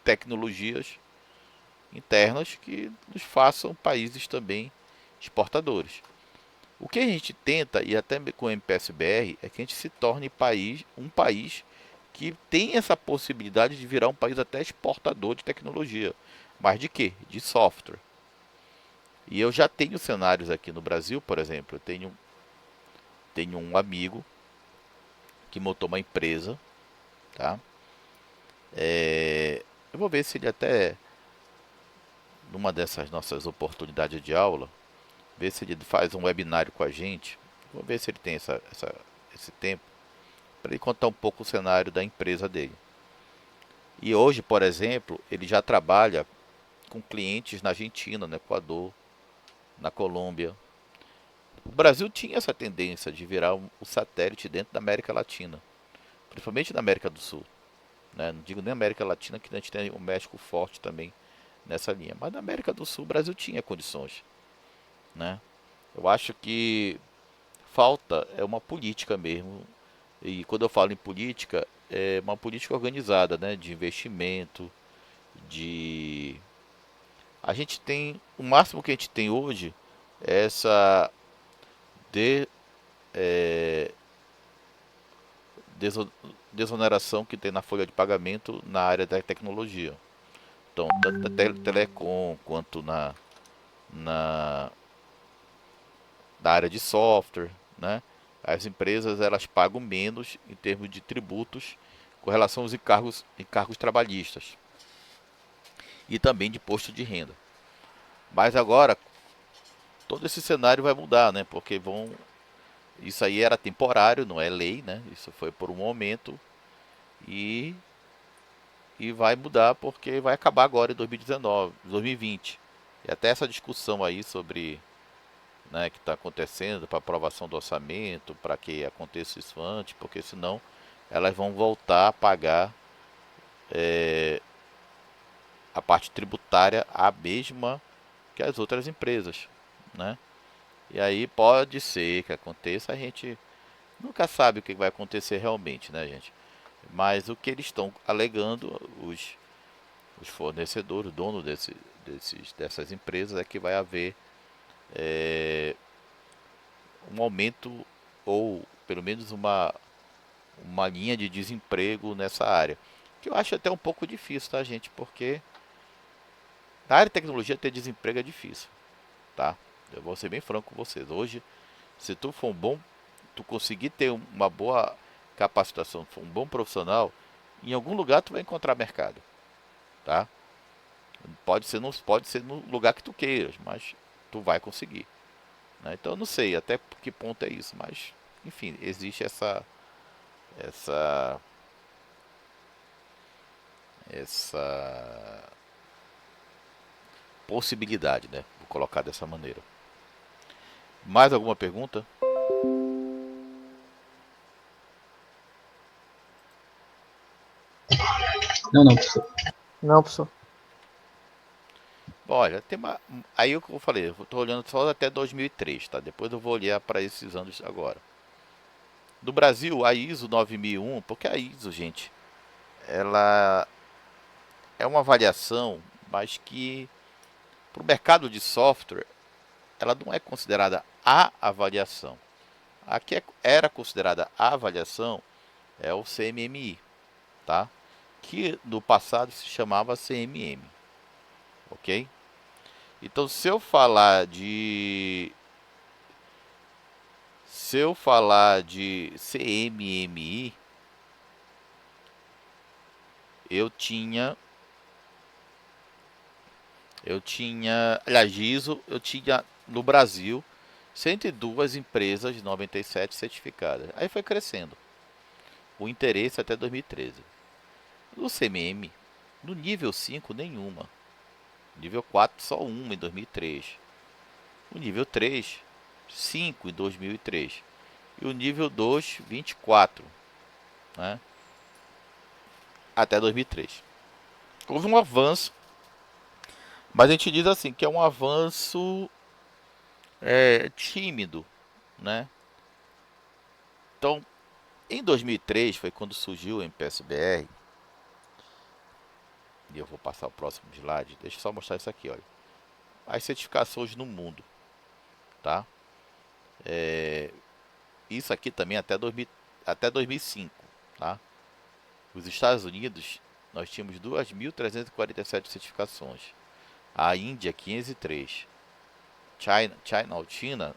tecnologias internas que nos façam países também exportadores. O que a gente tenta, e até com o MPSBR, é que a gente se torne um país que tem essa possibilidade de virar um país até exportador de tecnologia. Mas de quê? De software. E eu já tenho cenários aqui no Brasil, por exemplo, eu tenho um amigo que montou uma empresa, tá? Eu vou ver se ele até, numa dessas nossas oportunidades de aula, ver se ele faz um webinário com a gente. Vou ver se ele tem esse tempo para ele contar um pouco o cenário da empresa dele. E hoje, por exemplo, ele já trabalha com clientes na Argentina, no Equador, na Colômbia. O Brasil tinha essa tendência de virar um satélite dentro da América Latina, principalmente na América do Sul, né? Não digo nem América Latina, que a gente tem o México forte também nessa linha, mas na América do Sul o Brasil tinha condições, né? Eu acho que falta uma política mesmo. E quando eu falo em política, é uma política organizada, né? De investimento, de... A gente tem... O máximo que a gente tem hoje é essa de, é, deso- desoneração que tem na folha de pagamento na área da tecnologia. Então, tanto na telecom quanto na, na área de software, né? As empresas elas pagam menos em termos de tributos com relação aos encargos trabalhistas e também de imposto de renda. Mas agora todo esse cenário vai mudar, né? Porque isso aí era temporário, não é lei, né? Isso foi por um momento e vai mudar porque vai acabar agora em 2019, 2020. E até essa discussão aí sobre, né, que está acontecendo para aprovação do orçamento, para que aconteça isso antes, porque senão elas vão voltar a pagar a parte tributária a mesma que as outras empresas, né? E aí pode ser que aconteça, a gente nunca sabe o que vai acontecer realmente, né, gente? Mas o que eles estão alegando, os fornecedores, o dono dessas empresas, é que vai haver um aumento ou pelo menos uma linha de desemprego nessa área. Que eu acho até um pouco difícil, tá, gente? Porque na área de tecnologia ter desemprego é difícil, tá? Eu vou ser bem franco com vocês. Hoje, se tu for um bom, tu conseguir ter uma boa capacitação, for um bom profissional, em algum lugar tu vai encontrar mercado, tá? Pode ser no lugar que tu queiras, mas tu vai conseguir, né? Então eu não sei até que ponto é isso, mas enfim, existe essa essa possibilidade, né? Vou colocar dessa maneira. Mais alguma pergunta? Não, não, professor. Não, professor. Bom, olha, tem uma, aí o que eu falei, eu estou olhando só até 2003, tá? Depois eu vou olhar para esses anos agora. Do Brasil, a ISO 9001, porque a ISO, gente, ela é uma avaliação, mas que para o mercado de software, ela não é considerada a avaliação. A que era considerada a avaliação é o CMMI, tá? Que no passado se chamava CMM, ok? Então, se eu falar de CMMI, eu tinha aliás, ISO, eu tinha no Brasil 102 empresas 97 certificadas. Aí foi crescendo o interesse até 2013. No CMM, no nível 5, nenhuma. Nível 4, só uma em 2003. O nível 3, 5 em 2003. E o nível 2, 24, né? Até 2003. Houve um avanço, mas a gente diz assim que é um avanço tímido, né? Então, em 2003 foi quando surgiu o MPSBR. E eu vou passar o próximo slide. Deixa eu só mostrar isso aqui, olha. As certificações no mundo, tá? Isso aqui também até 2005, tá? Os Estados Unidos, nós tínhamos 2.347 certificações. A Índia, 503. China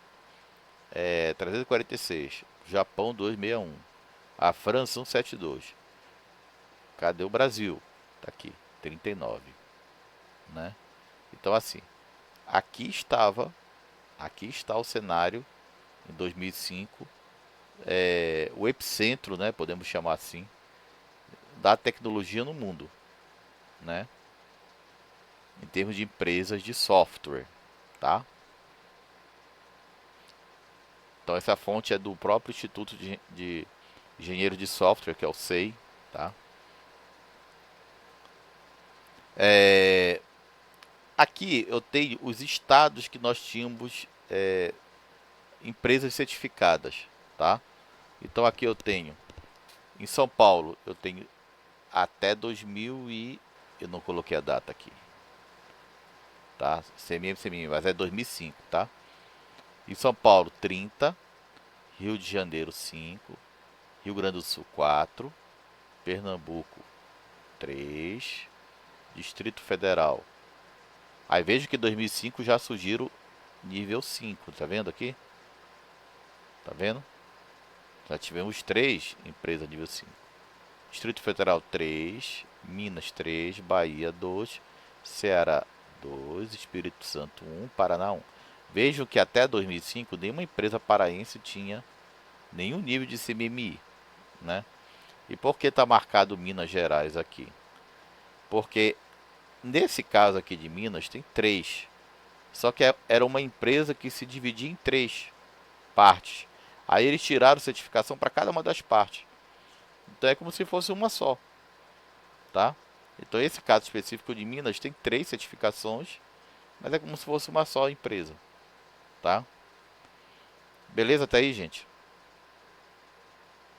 346. Japão, 261. A França, 172. Cadê o Brasil? Tá aqui, 39, né? Então, assim, aqui está o cenário em 2005, o epicentro, né, podemos chamar assim, da tecnologia no mundo, né? Em termos de empresas de software, tá? Então essa fonte é do próprio Instituto de Engenheiro de Software, que é o SEI, tá? Aqui eu tenho os estados que nós tínhamos empresas certificadas, tá? Então aqui eu tenho, em São Paulo, eu tenho até 2000 e eu não coloquei a data aqui, tá? CMM, mas é 2005, tá? Em São Paulo, 30, Rio de Janeiro, 5, Rio Grande do Sul, 4, Pernambuco, 3, Distrito Federal. Aí vejo que em 2005 já surgiram nível 5, tá vendo aqui? Tá vendo? Já tivemos 3 empresas nível 5. Distrito Federal 3, Minas 3, Bahia 2, Ceará 2, Espírito Santo 1, Paraná 1. Vejam que até 2005 nenhuma empresa paraense tinha nenhum nível de CMMI, né? E por que está marcado Minas Gerais aqui? Porque nesse caso aqui de Minas tem 3. Só que era uma empresa que se dividia em 3 partes. Aí eles tiraram certificação para cada uma das partes. Então é como se fosse uma só, tá? Então esse caso específico de Minas tem 3 certificações, mas é como se fosse uma só empresa, tá? Beleza até aí, gente?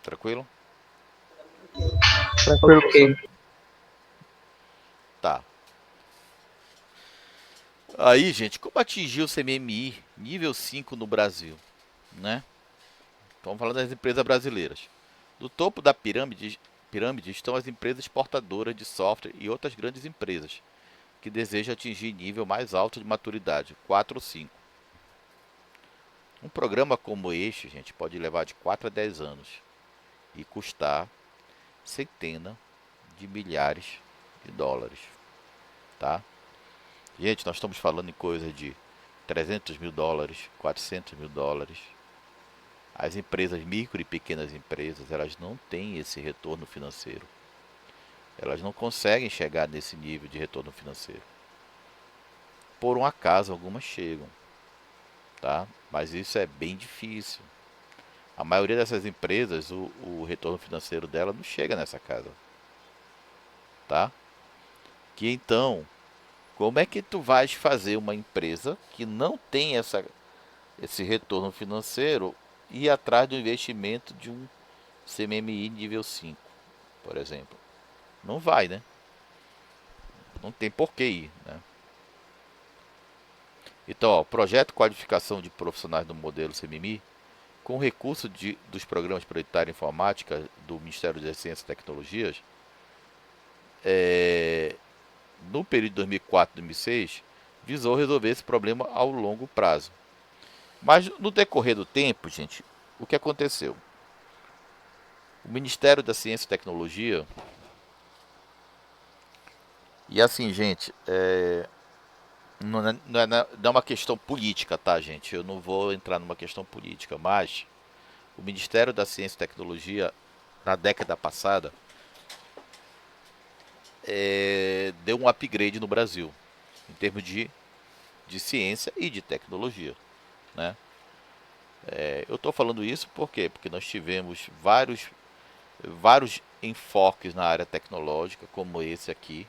Tranquilo? Tranquilo. Ok. Tá. Aí, gente, como atingir o CMMI nível 5 no Brasil, né? Estamos falando das empresas brasileiras. No topo da pirâmide estão as empresas exportadoras de software e outras grandes empresas que desejam atingir nível mais alto de maturidade, 4 ou 5. Um programa como este, gente, pode levar de 4 a 10 anos e custar centenas de milhares de dólares, tá? Gente, nós estamos falando em coisa de 300 mil dólares, 400 mil dólares. As empresas micro e pequenas empresas, elas não têm esse retorno financeiro. Elas não conseguem chegar nesse nível de retorno financeiro. Por um acaso, algumas chegam, tá? Mas isso é bem difícil. A maioria dessas empresas, o retorno financeiro dela não chega nessa casa, tá? Que então, como é que tu vais fazer uma empresa que não tem esse retorno financeiro e ir atrás do investimento de um CMMI nível 5, por exemplo? Não vai, né? Não tem porquê ir, né? Então, ó, projeto de qualificação de profissionais do modelo CMMI, com recurso dos programas prioritários de informática do Ministério das Ciências e Tecnologias, no período de 2004 e 2006, visou resolver esse problema ao longo prazo. Mas no decorrer do tempo, gente, o que aconteceu? O Ministério da Ciência e Tecnologia, e assim, gente, não é uma questão política, tá, gente? Eu não vou entrar numa questão política, mas o Ministério da Ciência e Tecnologia, na década passada, deu um upgrade no Brasil, em termos de ciência e de tecnologia, né? Eu estou falando isso por quê? Porque nós tivemos vários enfoques na área tecnológica, como esse aqui,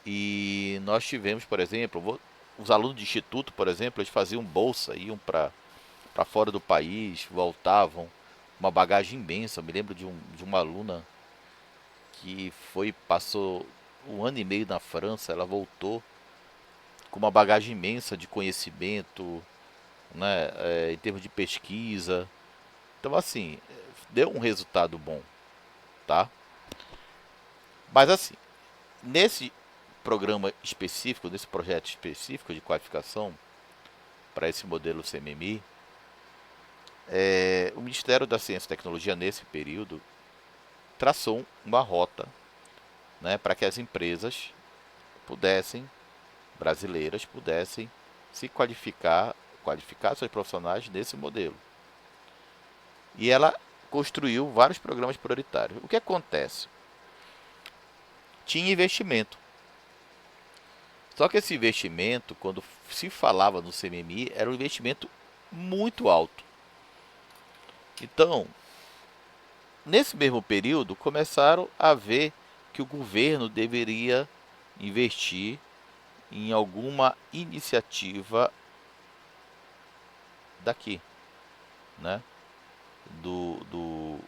e nós tivemos, por exemplo, os alunos de instituto, por exemplo, eles faziam bolsa, iam para fora do país, voltavam, uma bagagem imensa. Eu me lembro de uma aluna que passou um ano e meio na França, ela voltou com uma bagagem imensa de conhecimento, né, em termos de pesquisa. Então, assim, deu um resultado bom, tá? Mas, assim, nesse programa específico, nesse projeto específico de qualificação para esse modelo CMMI, o Ministério da Ciência e Tecnologia, nesse período, traçou uma rota, né, para que as empresas brasileiras pudessem se qualificar seus profissionais nesse modelo. E ela construiu vários programas prioritários. O que acontece? Tinha investimento. Só que esse investimento, quando se falava no CMMI, era um investimento muito alto. Então, nesse mesmo período, começaram a ver que o governo deveria investir em alguma iniciativa daqui, né? Do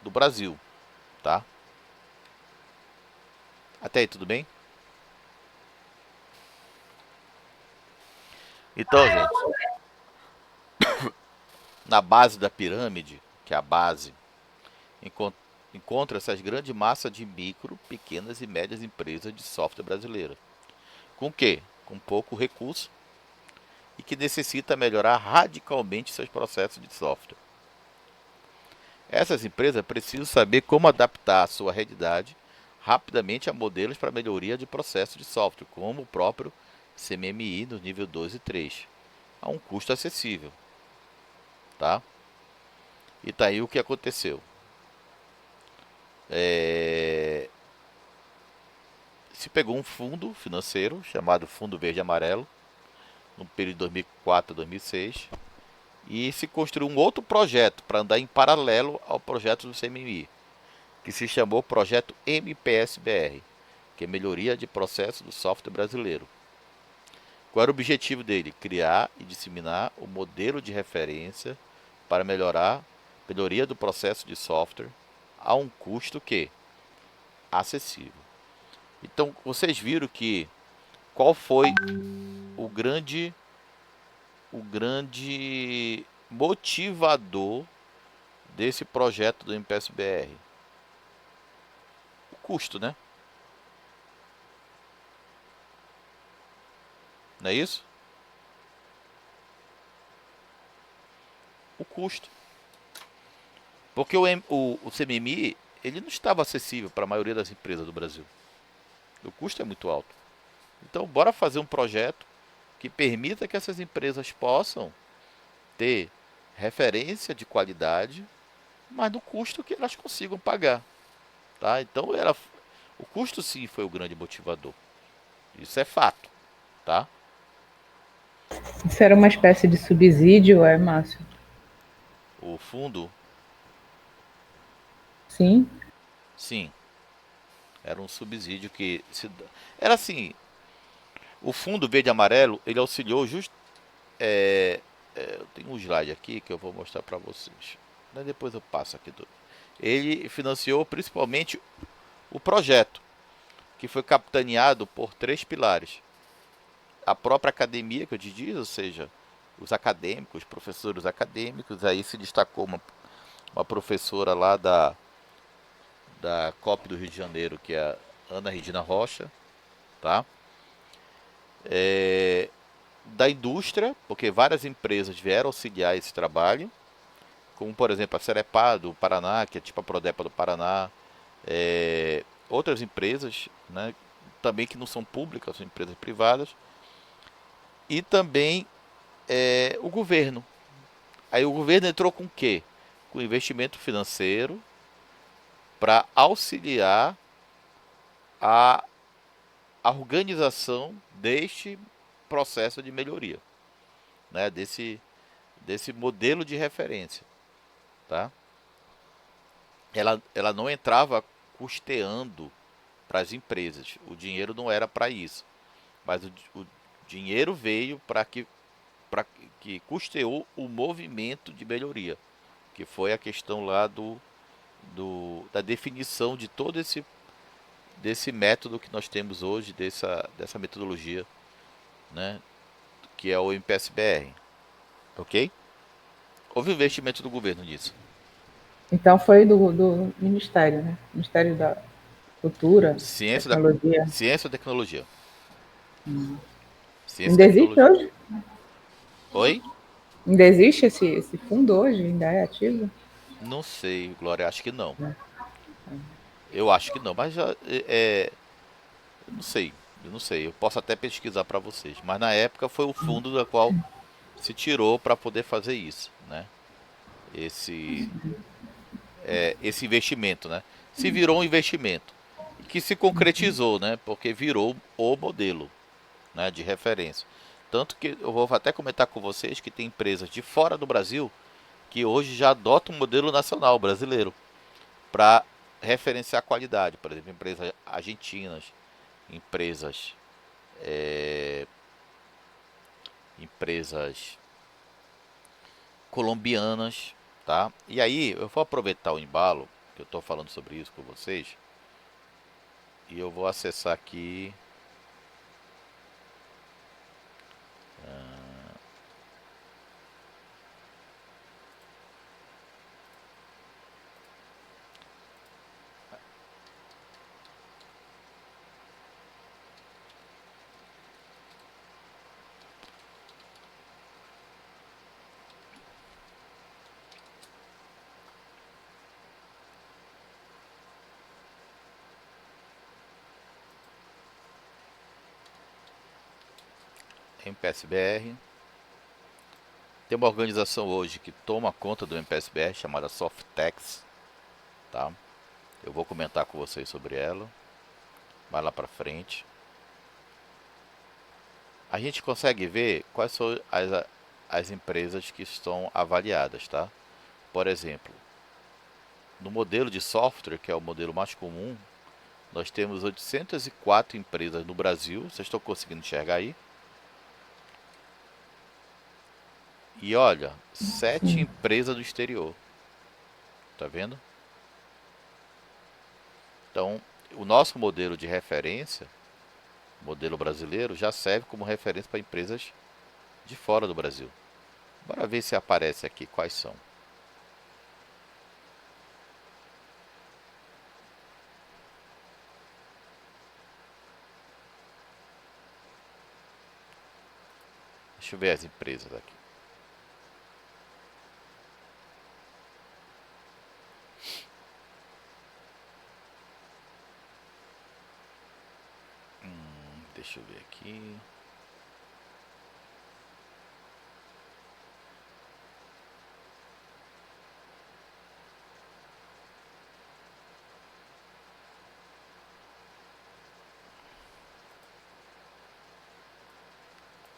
Brasil, tá? Até aí, tudo bem? Então, gente, na base da pirâmide, que é a base, encontra-se as grandes massas de micro, pequenas e médias empresas de software brasileira. Com quê? Com pouco recurso e que necessita melhorar radicalmente seus processos de software. Essas empresas precisam saber como adaptar a sua realidade rapidamente a modelos para melhoria de processos de software, como o próprio CMMI no nível 2 e 3, a um custo acessível, tá? E tá aí o que aconteceu. Se pegou um fundo financeiro chamado Fundo Verde e Amarelo no período de 2004 a 2006 e se construiu um outro projeto para andar em paralelo ao projeto do CMMI, que se chamou Projeto MPS-BR, que é Melhoria de Processo do Software Brasileiro. Qual era o objetivo dele? Criar e disseminar o modelo de referência para melhoria do processo de software a um custo que acessível. Então, vocês viram que qual foi o grande motivador desse projeto do MPSBR? O custo, né? Não é isso? O custo. Porque o CMMI, ele não estava acessível para a maioria das empresas do Brasil. O custo é muito alto. Então, bora fazer um projeto que permita que essas empresas possam ter referência de qualidade, mas no custo que elas consigam pagar, tá? Então, o custo sim foi o grande motivador. Isso é fato, tá? Isso era uma espécie de subsídio, é, Márcio? O fundo, Sim? sim, era um subsídio que era assim, o fundo verde e amarelo, ele auxiliou eu tenho um slide aqui que eu vou mostrar para vocês. Depois eu passo aqui. Ele financiou principalmente o projeto, que foi capitaneado por três pilares. A própria academia, que eu te disse, ou seja, os acadêmicos, os professores acadêmicos. Aí se destacou uma professora lá da COP do Rio de Janeiro, que é a Ana Regina Rocha, tá? Da indústria, porque várias empresas vieram auxiliar esse trabalho, como por exemplo a Cerepar do Paraná, que é tipo a Prodepa do Paraná, outras empresas, né, também que não são públicas, são empresas privadas, e também o governo. Aí o governo entrou com o quê? Com investimento financeiro para auxiliar a, a organização deste processo de melhoria, né, desse modelo de referência, tá? Ela não entrava custeando para as empresas. O dinheiro não era para isso. Mas o dinheiro veio para que custeou o movimento de melhoria, que foi a questão lá da definição de todo esse desse método que nós temos hoje, dessa metodologia, né, que é o MPSBR, ok? Houve investimento do governo nisso. Então foi do Ministério, né? Ministério da Cultura, Ciência da Tecnologia. ciência e tecnologia. Ciência e Ainda existe tecnologia. hoje? Oi? Ainda existe esse fundo hoje? Ainda é ativo? Não sei, Glória, acho que não. Eu acho que não, mas eu não sei. Eu não sei. Eu posso até pesquisar para vocês. Mas na época foi o fundo da qual se tirou para poder fazer isso, né? Esse, esse investimento, né? Se virou um investimento e que se concretizou, né? Porque virou o modelo, né? De referência. Tanto que eu vou até comentar com vocês que tem empresas de fora do Brasil que hoje já adotam um modelo nacional brasileiro para referenciar a qualidade. Por exemplo, empresas argentinas, empresas empresas colombianas, tá? E aí eu vou aproveitar o embalo que eu estou falando sobre isso com vocês e eu vou acessar aqui MPSBR. Tem uma organização hoje que toma conta do MPSBR chamada Softex, tá? Eu vou comentar com vocês sobre ela, mais lá para frente. A gente consegue ver quais são as empresas que estão avaliadas, tá? Por exemplo, no modelo de software, que é o modelo mais comum, nós temos 804 empresas no Brasil. Vocês estão conseguindo enxergar aí? E olha, 7 empresas do exterior. Tá vendo? Então, o nosso modelo de referência, modelo brasileiro, já serve como referência para empresas de fora do Brasil. Bora ver se aparece aqui quais são. Deixa eu ver as empresas aqui. Deixa eu ver aqui.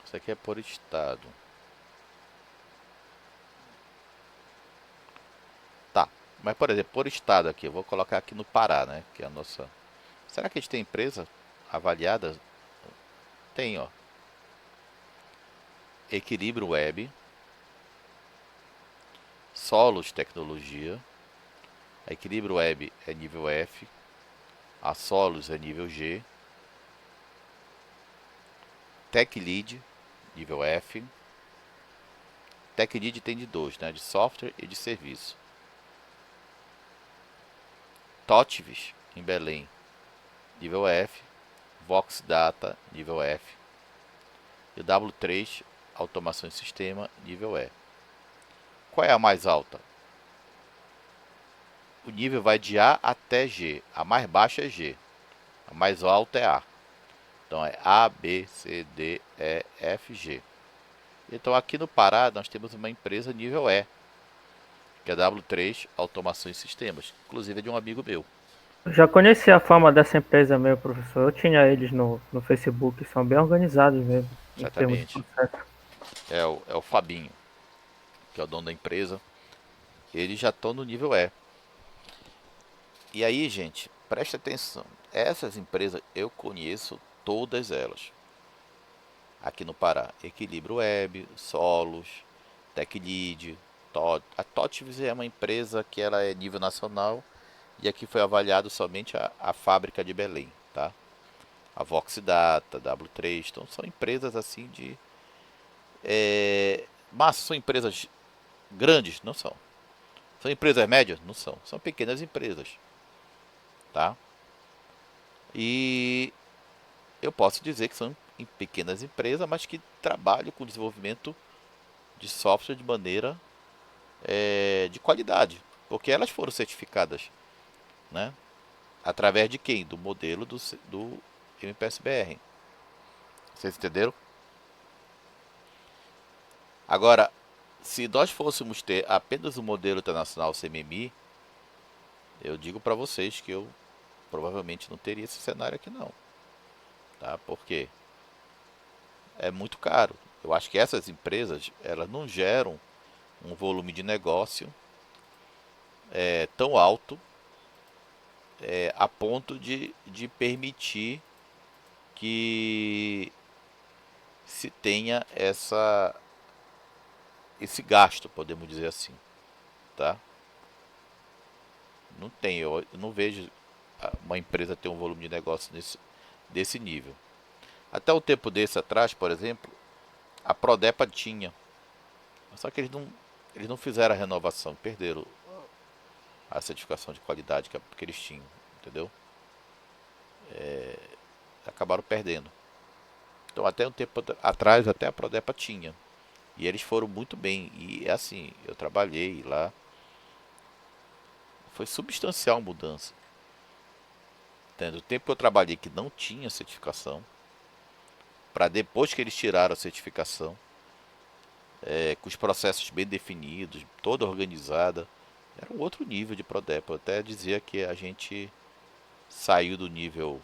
Isso aqui é por estado. Tá. Mas, por exemplo, por estado aqui, eu vou colocar aqui no Pará, né? Que é a nossa. Será que a gente tem empresa avaliada? Tem, ó. Equilíbrio Web, Solos Tecnologia. A Equilíbrio Web é nível F. A Solos é nível G. Tech Lead, nível F. Tech Lead tem de dois, né? De software e de serviço. Totvis, em Belém, nível F. Vox Data, nível F. E o W3, Automação e Sistema, nível E. Qual é a mais alta? O nível vai de A até G. A mais baixa é G. A mais alta é A. Então é A, B, C, D, E, F, G. Então aqui no Pará nós temos uma empresa nível E, que é W3 Automação e Sistemas. Inclusive é de um amigo meu. Eu já conheci a fama dessa empresa meu, professor. Eu tinha eles no Facebook, são bem organizados mesmo, em termos de Exatamente. processo. É o Fabinho, que é o dono da empresa. Eles já estão no nível E. E aí, gente, preste atenção. Essas empresas eu conheço todas elas. Aqui no Pará, Equilíbrio Web, Solos, TechLead, a Totvis é uma empresa que ela é nível nacional e aqui foi avaliado somente a fábrica de Belém, tá? A Vox Data, W3, então são empresas assim de... mas são empresas grandes? Não são. São empresas médias? Não são. São pequenas empresas, tá? E eu posso dizer que são em pequenas empresas, mas que trabalham com desenvolvimento de software de maneira de qualidade, porque elas foram certificadas, né? Através de quem? Do modelo do MPSBR. Vocês entenderam? Agora, se nós fôssemos ter apenas o modelo internacional CMMI, eu digo para vocês que eu provavelmente não teria esse cenário aqui não, tá? Porque é muito caro. Eu acho que essas empresas, elas não geram um volume de negócio tão alto a ponto de permitir que se tenha esse gasto, podemos dizer assim, tá? Não tem, eu não vejo uma empresa ter um volume de negócio desse nível. Até o tempo desse atrás, por exemplo, a Prodepa tinha, só que eles não fizeram a renovação, perderam a certificação de qualidade que eles tinham, entendeu? Acabaram perdendo. Então até um tempo atrás até a Prodepa tinha. E eles foram muito bem. E assim, eu trabalhei lá. Foi substancial a mudança. Entende? O tempo que eu trabalhei que não tinha certificação, para depois que eles tiraram a certificação, com os processos bem definidos, toda organizada, era um outro nível de Prodepa. Eu até dizia que a gente saiu do nível,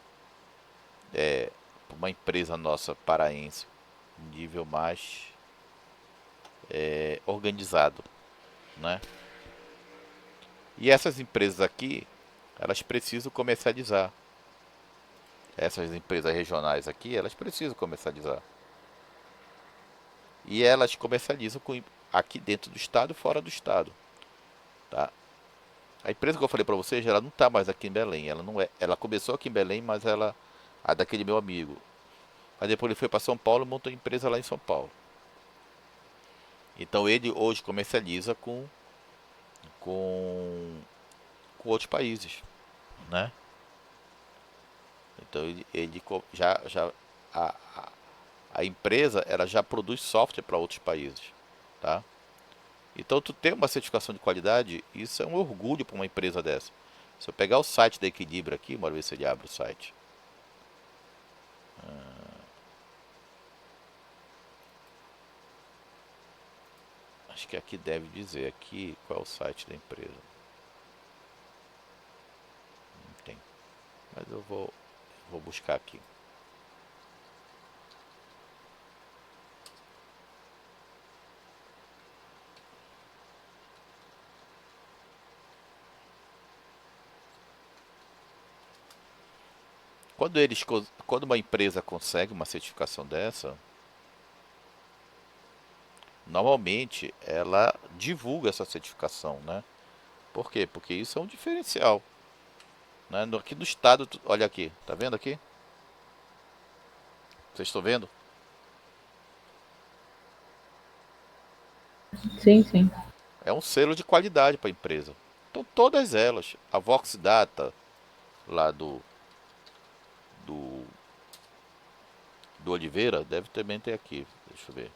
uma empresa nossa paraense, um nível mais organizado, né? E essas empresas aqui, elas precisam comercializar. Essas empresas regionais aqui, elas precisam comercializar. E elas comercializam aqui dentro do estado e fora do estado, tá? A empresa que eu falei para vocês, ela não está mais aqui em Belém. Ela não é. Ela começou aqui em Belém, mas ela, a daquele meu amigo. Mas depois ele foi para São Paulo e montou a empresa lá em São Paulo. Então ele hoje comercializa com, com outros países, né? Então a, a, a empresa ela já produz software para outros países, tá? Então tu ter uma certificação de qualidade, isso é um orgulho para uma empresa dessa. Se eu pegar o site da Equilibra aqui, bora ver se ele abre o site. Acho que aqui deve dizer aqui qual é o site da empresa. Não tem. Mas eu vou buscar aqui. Quando uma empresa consegue uma certificação dessa, normalmente ela divulga essa certificação, né? Por quê? Porque isso é um diferencial, né? Aqui no estado, olha aqui, tá vendo aqui? Vocês estão vendo? Sim, sim. É um selo de qualidade para a empresa. Então todas elas, a Vox Data lá do, do Oliveira, deve também ter aqui. Deixa eu ver.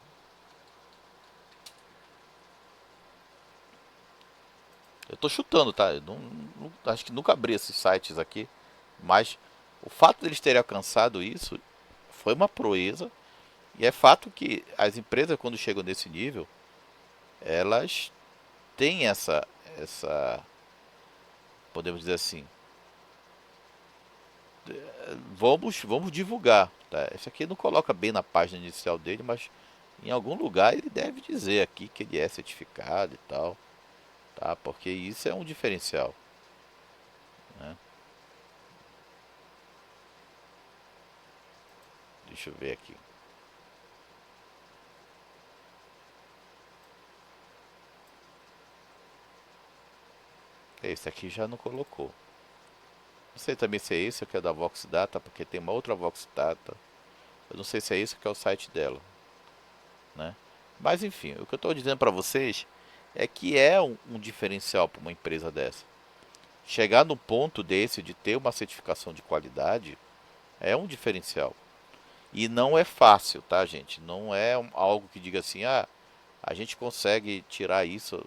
Eu tô chutando, tá? Eu acho que nunca abri esses sites aqui, mas o fato deles terem alcançado isso foi uma proeza. E é fato que as empresas, quando chegam nesse nível, elas têm podemos dizer assim, vamos divulgar, tá? Esse aqui não coloca bem na página inicial dele, mas em algum lugar ele deve dizer aqui que ele é certificado e tal, tá? Porque isso é um diferencial, né? Deixa eu ver aqui. Esse aqui já não colocou. Não sei também se é esse que é da Vox Data, porque tem uma outra Vox Data. Eu não sei se é esse que é o site dela, né? Mas enfim, o que eu estou dizendo para vocês é que é um diferencial para uma empresa dessa. Chegar no ponto desse de ter uma certificação de qualidade é um diferencial. E não é fácil, tá, gente? Não é algo que diga assim, ah, a gente consegue tirar isso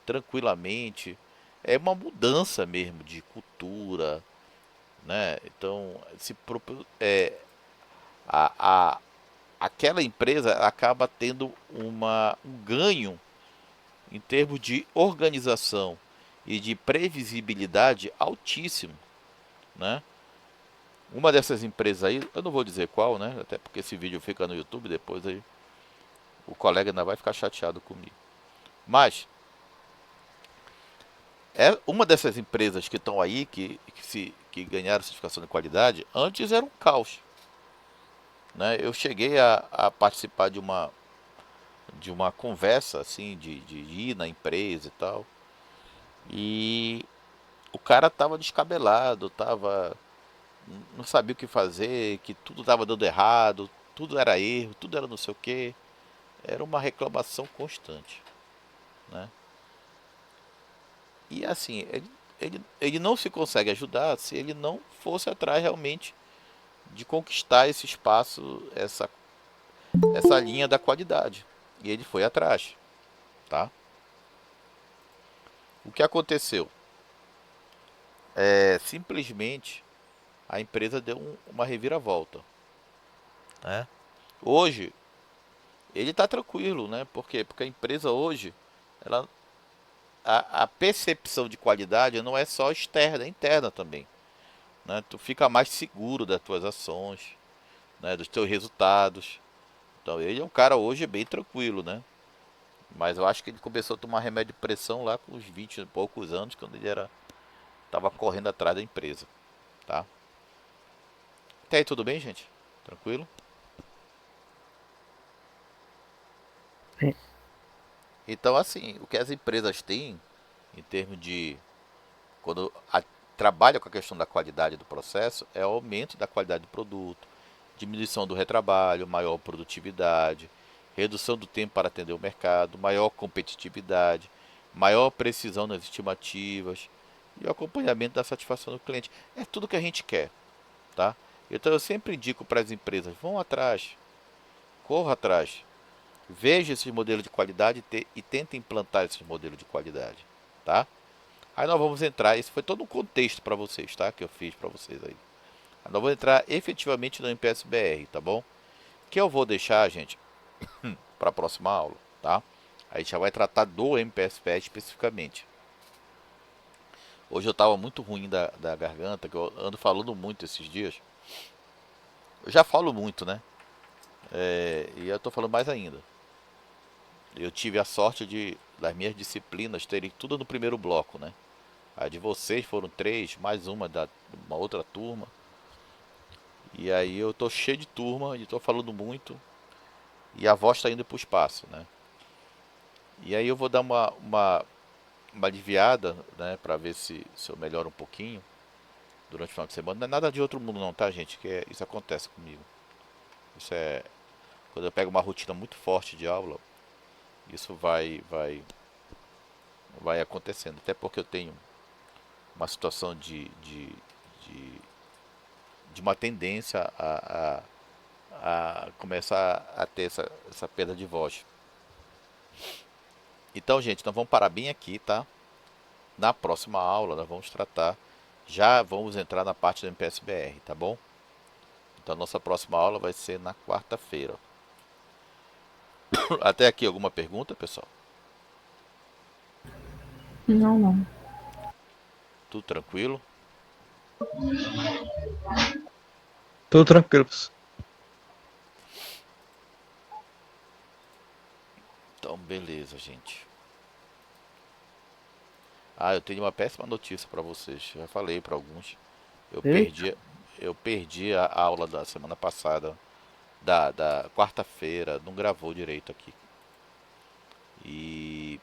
tranquilamente. É uma mudança mesmo de cultura, né? Então, a, a, aquela empresa acaba tendo um ganho em termos de organização e de previsibilidade altíssimo, né? Uma dessas empresas aí, eu não vou dizer qual, né? Até porque esse vídeo fica no YouTube, depois aí o colega ainda vai ficar chateado comigo. Mas é uma dessas empresas que estão aí, que ganharam certificação de qualidade, antes era um caos, né? Eu cheguei a participar de uma conversa assim, de ir na empresa e tal. E o cara tava descabelado, não sabia o que fazer, que tudo tava dando errado, tudo era erro, tudo era não sei o que. Era uma reclamação constante, né? E assim, ele não se consegue ajudar se ele não fosse atrás realmente de conquistar esse espaço, essa linha da qualidade. E ele foi atrás, tá? O que aconteceu? Simplesmente a empresa deu uma reviravolta, né? Hoje ele está tranquilo, né? Por quê? Porque a empresa hoje, ela, a percepção de qualidade não é só externa, é interna também, né? Tu fica mais seguro das tuas ações, né? Dos teus resultados. Então ele é um cara hoje bem tranquilo, né? Mas eu acho que ele começou a tomar remédio de pressão lá com uns 20 e poucos anos, quando ele tava correndo atrás da empresa, tá? Até aí tudo bem, gente? Tranquilo? Sim. Então assim, o que as empresas têm em termos de quando trabalha com a questão da qualidade do processo, é o aumento da qualidade do produto, diminuição do retrabalho, maior produtividade, redução do tempo para atender o mercado, maior competitividade, maior precisão nas estimativas e o acompanhamento da satisfação do cliente. É tudo que a gente quer, tá? Então eu sempre indico para as empresas, vão atrás, corra atrás, veja esses modelos de qualidade e tente implantar esses modelos de qualidade, tá? Aí nós vamos entrar, esse foi todo um contexto para vocês, tá? Que eu fiz para vocês aí. Aí nós vamos entrar efetivamente no MPS-BR, tá bom? Que eu vou deixar, gente, para a próxima aula, tá? A gente já vai tratar do MPS-BR especificamente. Hoje eu tava muito ruim da garganta, que eu ando falando muito esses dias. Eu já falo muito, né? E eu tô falando mais ainda. Eu tive a sorte das minhas disciplinas terem tudo no primeiro bloco, né? A de vocês foram 3, mais uma uma outra turma. E aí eu tô cheio de turma e tô falando muito. E a voz tá indo pro espaço, né? E aí eu vou dar uma aliviada, né? Pra ver se eu melhoro um pouquinho durante o final de semana. Não é nada de outro mundo não, tá, gente? Isso acontece comigo. Isso é... Quando eu pego uma rotina muito forte de aula, isso vai acontecendo. Até porque eu tenho uma situação de uma tendência a começar a ter essa perda de voz. Então, gente, nós vamos parar bem aqui, tá? Na próxima aula nós vamos tratar, já vamos entrar na parte do MPS-BR, tá bom? Então, nossa próxima aula vai ser na quarta-feira. Até aqui alguma pergunta, pessoal? Não, não. Tudo tranquilo? Tudo tranquilo, professor. Então, beleza, gente. Ah, eu tenho uma péssima notícia para vocês. Já falei para alguns. Eu Eita. perdi, eu perdi a aula da semana passada, da quarta-feira. Não gravou direito aqui. E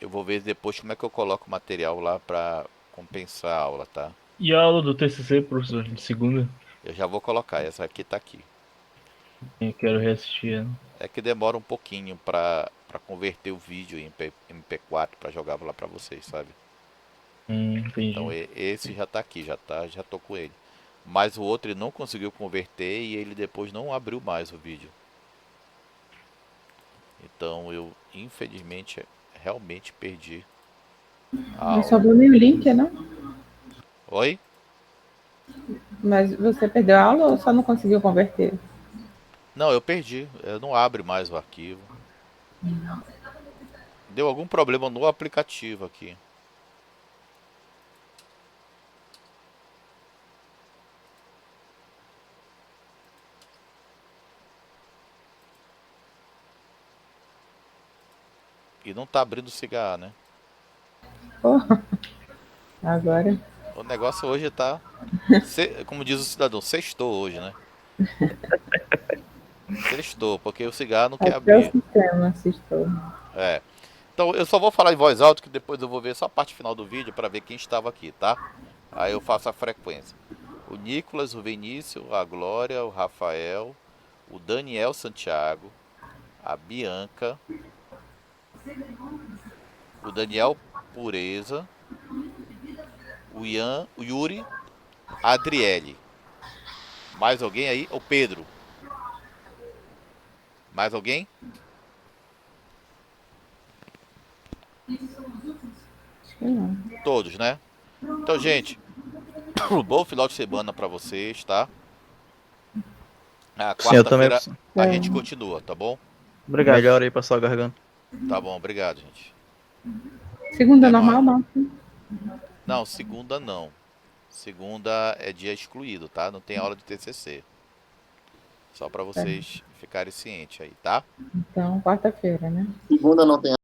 eu vou ver depois como é que eu coloco o material lá para compensar a aula, tá? E a aula do TCC, professor, de segunda? Eu já vou colocar. Essa aqui tá aqui. Eu quero reassistir ela. É que demora um pouquinho para converter o vídeo em MP4 para jogar lá para vocês, sabe? Entendi. Então esse já tá aqui, já tô com ele. Mas o outro ele não conseguiu converter e ele depois não abriu mais o vídeo. Então eu infelizmente realmente perdi a Mas aula. sobrou meu link, não? Oi? Mas você perdeu a aula ou só não conseguiu converter? Não, eu perdi. Não abre mais o arquivo. Deu algum problema no aplicativo aqui. E não tá abrindo o cigarro, né? Porra. Agora, O negócio hoje tá... Como diz o cidadão, sextou hoje, né? Sextou, porque o cigarro não quer até o abrir. sistema assustou. É. Então eu só vou falar em voz alta que depois eu vou ver só a parte final do vídeo para ver quem estava aqui, tá? Aí eu faço a frequência. O Nicolas, o Vinícius, a Glória, o Rafael, o Daniel Santiago, a Bianca, o Daniel Pureza, o Ian, o Yuri, a Adriele. Mais alguém aí? O Pedro. Mais alguém? Acho que não. Todos, né? Então, gente, um bom final de semana para vocês, tá? A Sim, eu também, quarta-feira professor. a gente continua, tá bom? Obrigado. Melhor aí pra sua garganta. Tá bom, obrigado, gente. Segunda Até normal, mais. não. Não, segunda não. Segunda é dia excluído, tá? Não tem aula de TCC. Só para vocês ficarem cientes aí, tá? Então, quarta-feira, né? Segunda não tem